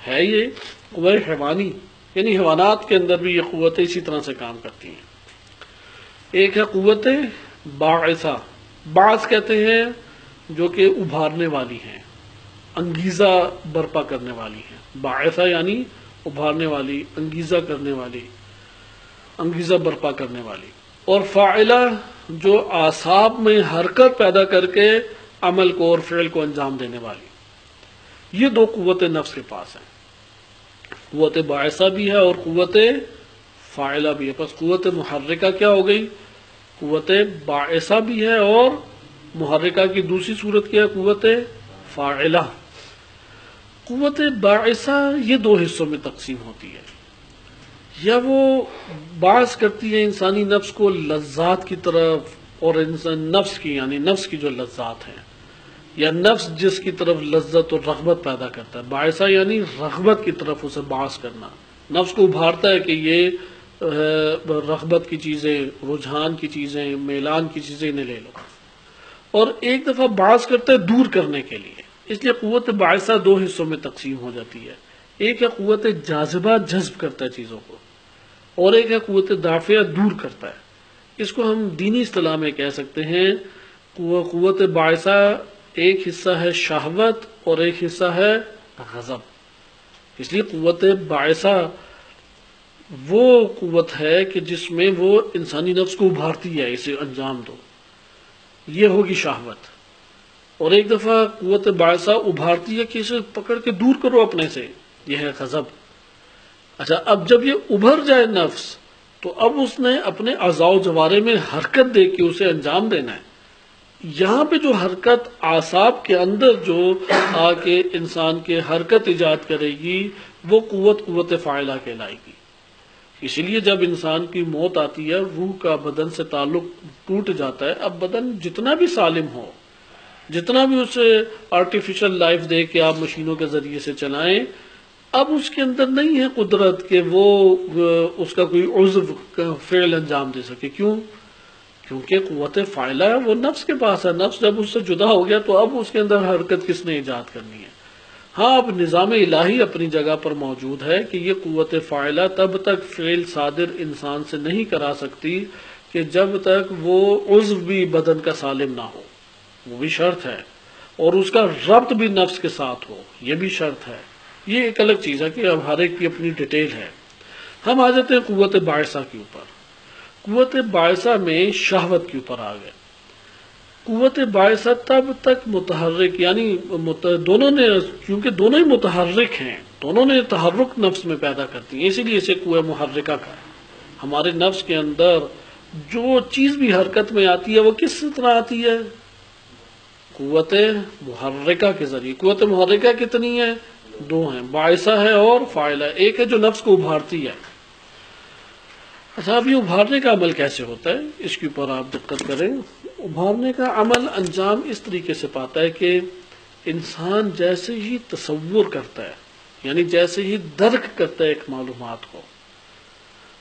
ہے یہ قوہ حیوانی، یعنی حیوانات کے اندر بھی یہ قوتیں اسی طرح سے کام کرتی ہیں۔ ایک ہے قوت باعثہ، باعث کہتے ہیں جو کہ ابھارنے والی ہیں، انگیزہ برپا کرنے والی ہیں۔ باعثہ یعنی ابھارنے والی، انگیزہ کرنے والی، انگیزہ برپا کرنے والی۔ اور فاعلہ جو اعصاب میں حرکت پیدا کر کے عمل کو اور فعل کو انجام دینے والی۔ یہ دو قوت نفس کے پاس ہیں، قوت باعثہ بھی ہے اور قوت فاعلہ بھی ہے۔ پس قوت محرکہ کیا ہو گئی؟ قوت باعثہ بھی ہے اور محرکہ کی دوسری صورت کیا ہے؟ قوت فاعلہ۔ قوت باعثہ یہ دو حصوں میں تقسیم ہوتی ہے، یا وہ باعث کرتی ہے انسانی نفس کو لذات کی طرف، اور نفس کی یعنی نفس کی جو لذات ہیں، یا نفس جس کی طرف لذت اور رغبت پیدا کرتا ہے۔ باعثہ یعنی رغبت کی طرف اسے باعث کرنا، نفس کو ابھارتا ہے کہ یہ رغبت کی چیزیں، رجحان کی چیزیں، میلان کی چیزیں انہیں لے لو۔ اور ایک دفعہ باعث کرتا ہے دور کرنے کے لیے، اس لیے قوت باعثہ دو حصوں میں تقسیم ہو جاتی ہے، ایک ہے قوت جاذبہ، جذب کرتا ہے چیزوں کو، اور ایک ہے قوت دافعہ، دور کرتا ہے۔ اس کو ہم دینی اصطلاح میں کہہ سکتے ہیں قوت باعثہ ایک حصہ ہے شہوت اور ایک حصہ ہے غضب۔ اس لیے قوت باعثہ وہ قوت ہے کہ جس میں وہ انسانی نفس کو ابھارتی ہے، اسے انجام دو، یہ ہوگی شہوت۔ اور ایک دفعہ قوت باعثہ ابھارتی ہے کہ اسے پکڑ کے دور کرو اپنے سے، یہ ہے غضب۔ اچھا، اب جب یہ ابھر جائے نفس تو اب اس نے اپنے اعضاء و جوارح میں حرکت دے کے اسے انجام دینا ہے۔ یہاں پہ جو حرکت اعصاب کے اندر جو آ کے انسان کے حرکت ایجاد کرے گی، وہ قوت فاعلہ کہلائے گی۔ اسی لیے جب انسان کی موت آتی ہے، روح کا بدن سے تعلق ٹوٹ جاتا ہے، اب بدن جتنا بھی سالم ہو، جتنا بھی اسے آرٹیفیشل لائف دے کے آپ مشینوں کے ذریعے سے چلائیں، اب اس کے اندر نہیں ہے قدرت کہ وہ اس کا کوئی عضو فعل انجام دے سکے۔ کیوں؟ کیونکہ قوت فاعلہ ہے، وہ نفس کے پاس ہے۔ نفس جب اس سے جدا ہو گیا تو اب اس کے اندر حرکت کس نے ایجاد کرنی ہے؟ ہاں، اب نظام الہی اپنی جگہ پر موجود ہے کہ یہ قوت فاعلہ تب تک فعل صادر انسان سے نہیں کرا سکتی کہ جب تک وہ عضو بھی بدن کا سالم نہ ہو، وہ بھی شرط ہے، اور اس کا ربط بھی نفس کے ساتھ ہو، یہ بھی شرط ہے۔ یہ ایک الگ چیز ہے کہ اب ہر ایک کی اپنی ڈیٹیل ہے۔ ہم آ جاتے ہیں قوت باعثہ کے اوپر۔ قوت باعثہ میں شہوت کے اوپر آ گئے۔ قوت باعثہ تب تک متحرک، یعنی دونوں نے، کیونکہ دونوں ہی متحرک ہیں، دونوں نے تحرک نفس میں پیدا کرتی ہیں، اسی لیے اسے قوہ محرکہ کا ہے۔ ہمارے نفس کے اندر جو چیز بھی حرکت میں آتی ہے وہ کس طرح آتی ہے؟ قوت محرکہ کے ذریعے۔ قوت محرکہ کتنی ہے؟ دو ہیں، باعثہ ہے اور فاعلہ۔ ایک ہے جو نفس کو ابھارتی ہے۔ اچھا، اب یہ ابھارنے کا عمل کیسے ہوتا ہے، اس کے اوپر آپ دقت کریں۔ ابھارنے کا عمل انجام اس طریقے سے پاتا ہے کہ انسان جیسے ہی تصور کرتا ہے، یعنی جیسے ہی درک کرتا ہے ایک معلومات کو،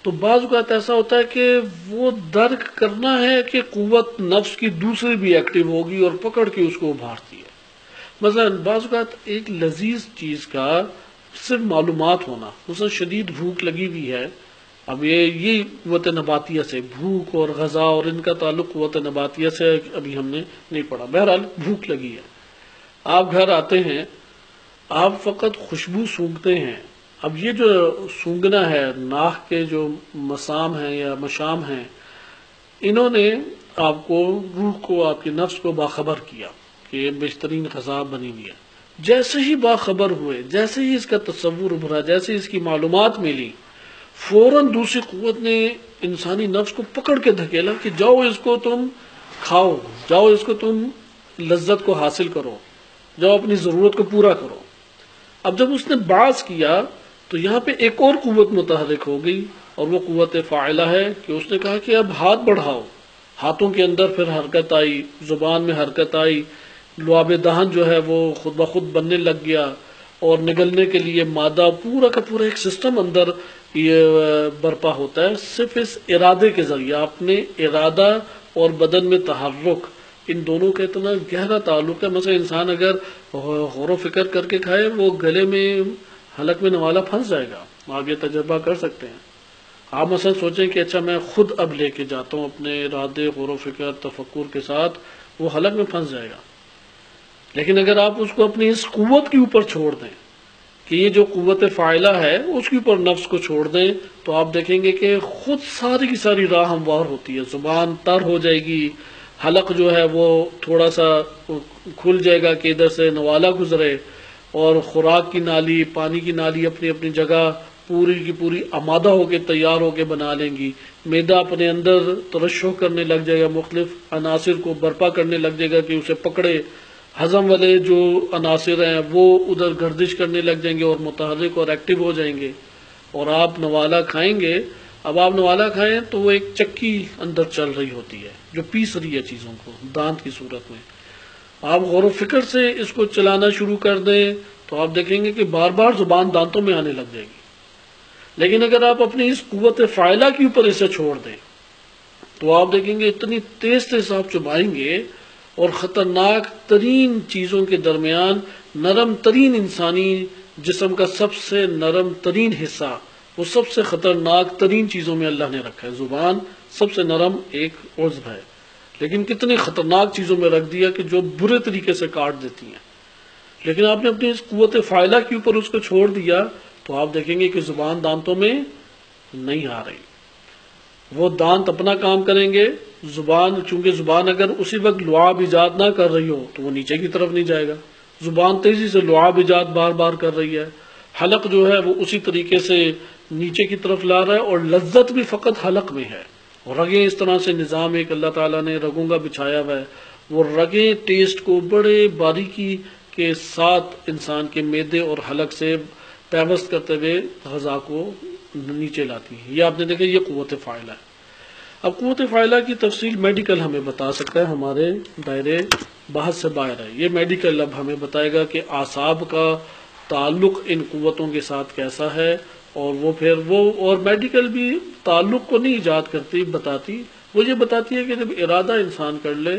تو بعض اوقات ایسا ہوتا ہے کہ وہ درک کرنا ہے کہ قوت نفس کی دوسری بھی ایکٹیو ہوگی اور پکڑ کے اس کو ابھارتی ہے۔ مثلا بعض اوقات ایک لذیذ چیز کا صرف معلومات ہونا، مثلا شدید بھوک لگی ہوئی ہے، اب یہ قوت نباتیہ سے، بھوک اور غذا اور ان کا تعلق قوت نباتیہ سے ابھی ہم نے نہیں پڑھا، بہرحال بھوک لگی ہے، آپ گھر آتے ہیں، آپ فقط خوشبو سونگھتے ہیں۔ اب یہ جو سونگنا ہے، ناک کے جو مسام ہیں یا مشام ہیں، انہوں نے آپ کو، روح کو، آپ کے نفس کو باخبر کیا کہ یہ بہترین غذا بنی ہوئی ہے۔ جیسے ہی باخبر ہوئے، جیسے ہی اس کا تصور ابھرا، جیسے اس کی معلومات ملی، فوراً دوسری قوت نے انسانی نفس کو پکڑ کے دھکیلا کہ جاؤ اس کو تم کھاؤ، جاؤ اس کو تم لذت کو حاصل کرو، جاؤ اپنی ضرورت کو پورا کرو۔ اب جب اس نے باعث کیا تو یہاں پہ ایک اور قوت متحرک ہو گئی، اور وہ قوت فاعلہ ہے کہ اس نے کہا کہ اب ہاتھ بڑھاؤ، ہاتھوں کے اندر پھر حرکت آئی، زبان میں حرکت آئی، لعاب دہن جو ہے وہ خود بخود بننے لگ گیا، اور نگلنے کے لیے مادہ پورا کا پورا ایک سسٹم اندر یہ برپا ہوتا ہے صرف اس ارادے کے ذریعے. آپ نے ارادہ اور بدن میں تحرک، ان دونوں کا اتنا گہرا تعلق ہے. مثلا انسان اگر غور و فکر کر کے کھائے وہ گلے میں حلق میں نوالا پھنس جائے گا. آپ یہ تجربہ کر سکتے ہیں. آپ مثلا سوچیں کہ اچھا میں خود اب لے کے جاتا ہوں اپنے ارادے غور و فکر تفکر کے ساتھ، وہ حلق میں پھنس جائے گا. لیکن اگر آپ اس کو اپنی اس قوت کے اوپر چھوڑ دیں کہ یہ جو قوت فاعلہ ہے اس کے اوپر نفس کو چھوڑ دیں، تو آپ دیکھیں گے کہ خود ساری کی ساری راہ ہموار ہوتی ہے. زبان تر ہو جائے گی، حلق جو ہے وہ تھوڑا سا کھل جائے گا کہ ادھر سے نوالا گزرے، اور خوراک کی نالی، پانی کی نالی اپنی اپنی جگہ پوری کی پوری آمادہ ہو کے تیار ہو کے بنا لیں گی. معدہ اپنے اندر ترشح کرنے لگ جائے گا، مختلف عناصر کو برپا کرنے لگ جائے گا کہ اسے پکڑے. ہضم والے جو عناصر ہیں وہ ادھر گردش کرنے لگ جائیں گے اور متحرک اور ایکٹیو ہو جائیں گے، اور آپ نوالا کھائیں گے. اب آپ نوالا کھائیں تو وہ ایک چکی اندر چل رہی ہوتی ہے جو پیس رہی ہے چیزوں کو دانت کی صورت میں. آپ غور و فکر سے اس کو چلانا شروع کر دیں تو آپ دیکھیں گے کہ بار بار زبان دانتوں میں آنے لگ جائے گی. لیکن اگر آپ اپنی اس قوت فاعلہ کے اوپر اسے چھوڑ دیں تو آپ دیکھیں گے اتنی تیز تیز آپ چبائیں گے، اور خطرناک ترین چیزوں کے درمیان نرم ترین انسانی جسم کا سب سے نرم ترین حصہ، وہ سب سے خطرناک ترین چیزوں میں اللہ نے رکھا ہے. زبان سب سے نرم ایک عضو ہے، لیکن کتنی خطرناک چیزوں میں رکھ دیا کہ جو برے طریقے سے کاٹ دیتی ہیں. لیکن آپ نے اپنی اس قوت فاعلہ کے اوپر اس کو چھوڑ دیا تو آپ دیکھیں گے کہ زبان دانتوں میں نہیں آ رہی. وہ دانت اپنا کام کریں گے. چونکہ زبان اگر اسی وقت لعاب ایجاد نہ کر رہی ہو تو وہ نیچے کی طرف نہیں جائے گا. زبان تیزی سے لعاب ایجاد بار بار کر رہی ہے. حلق جو ہے وہ اسی طریقے سے نیچے کی طرف لا رہا ہے، اور لذت بھی فقط حلق میں ہے. اور رگیں اس طرح سے نظام ایک اللہ تعالیٰ نے رگوں کا بچھایا ہوا ہے. وہ رگیں ٹیسٹ کو بڑے باریکی کے ساتھ انسان کے معدے اور حلق سے پیوست کرتے ہوئے غذا کو نیچے لاتی ہیں. یہ آپ نے دیکھا، یہ قوت فاعلہ ہے. اب قوت فاعلہ کی تفصیل میڈیکل ہمیں بتا سکتا ہے، ہمارے دائرے بحث سے باہر ہے. یہ میڈیکل اب ہمیں بتائے گا کہ اعصاب کا تعلق ان قوتوں کے ساتھ کیسا ہے، اور وہ پھر اور میڈیکل بھی تعلق کو نہیں ایجاد کرتی، بتاتی. وہ یہ بتاتی ہے کہ جب ارادہ انسان کر لے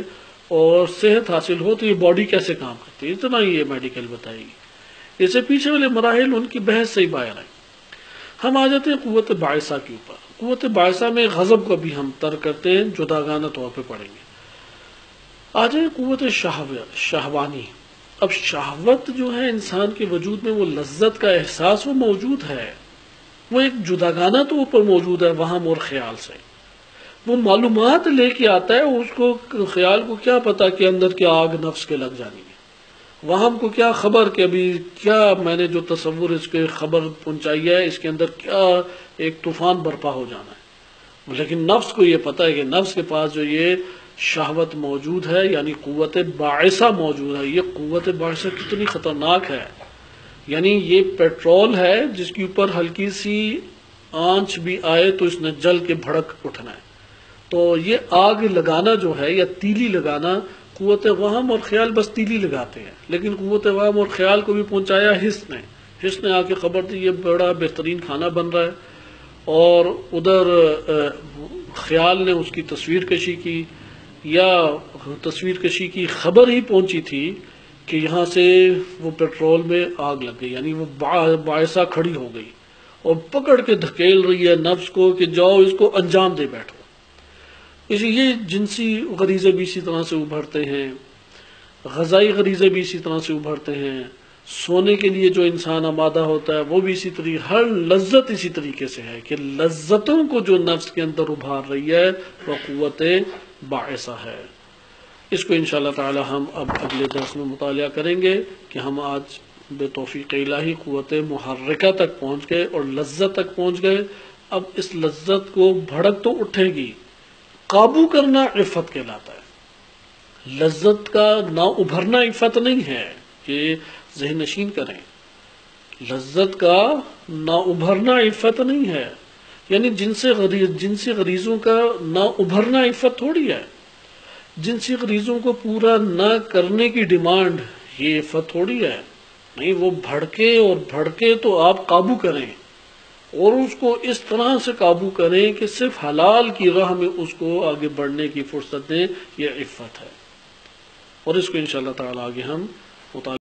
اور صحت حاصل ہو تو یہ باڈی کیسے کام کرتی ہے. اتنا ہی یہ میڈیکل بتائے گی. اس سے پیچھے والے مراحل ان کی بحث سے ہی باہر ہیں. ہم آ جاتے ہیں قوت باعثہ کے اوپر. قوت باعثہ میں غضب کو بھی ہم ترک کرتے ہیں، جداگانہ طور پہ پڑھیں گے. آ جائے قوت شہوانی. اب شہوت جو ہے انسان کے وجود میں، وہ لذت کا احساس وہ موجود ہے، وہ ایک جداگانہ طور پر موجود ہے وہم اور خیال سے. وہ معلومات لے کے آتا ہے، اس کو خیال کو کیا پتا کہ اندر کیا آگ نفس کے لگ جانی ہے. وہم کو کیا خبر کہ ابھی کیا میں نے جو تصور اس کے خبر پہنچائی ہے، اس کے اندر کیا ایک طوفان برپا ہو جانا ہے. لیکن نفس کو یہ پتا ہے کہ نفس کے پاس جو یہ شہوت موجود ہے، یعنی قوت باعثہ موجود ہے. یہ قوت باعثہ کتنی خطرناک ہے. یعنی یہ پیٹرول ہے جس کے اوپر ہلکی سی آنچ بھی آئے تو اس نے جل کے بھڑک اٹھنا ہے. تو یہ آگ لگانا جو ہے یا تیلی لگانا، قوت وہم اور خیال بس تیلی لگاتے ہیں. لیکن قوت وہم اور خیال کو بھی پہنچایا حس نے آ کے خبر دی یہ بڑا بہترین کھانا بن رہا ہے، اور ادھر خیال نے اس کی تصویر کشی کی، یا تصویر کشی کی خبر ہی پہنچی تھی کہ یہاں سے وہ پیٹرول میں آگ لگ گئی. یعنی وہ باعثہ کھڑی ہو گئی اور پکڑ کے دھکیل رہی ہے نفس کو کہ جاؤ اس کو انجام دے بیٹھو. یہ جنسی غریزے بھی اسی طرح سے ابھرتے ہیں، غذائی غریزے بھی اسی طرح سے ابھرتے ہیں، سونے کے لیے جو انسان آمادہ ہوتا ہے وہ بھی اسی طریقے، ہر لذت اسی طریقے سے ہے کہ لذتوں کو جو نفس کے اندر ابھار رہی ہے وہ قوت باعثہ ہے. اس کو انشاءاللہ تعالی ہم اب اگلے درس میں مطالعہ کریں گے کہ ہم آج بے توفیق الہی قوت محرکہ تک پہنچ گئے اور لذت تک پہنچ گئے. اب اس لذت کو بھڑک تو اٹھے گی، قابو کرنا عفت کہلاتا ہے. لذت کا نہ ابھرنا عفت نہیں ہے، یہ ذہن نشین کریں. لذت کا نہ ابھرنا عفت نہیں ہے، یعنی جنسی غریزوں کا نہ ابھرنا عفت تھوڑی ہے. جنسی غریزوں کو پورا نہ کرنے کی ڈیمانڈ یہ عفت تھوڑی ہے. نہیں، وہ بھڑکے تو آپ قابو کریں، اور اس کو اس طرح سے قابو کریں کہ صرف حلال کی راہ میں اس کو آگے بڑھنے کی فرصت دیں. یہ عفت ہے، اور اس کو انشاءاللہ تعالی آگے ہم مطالعہ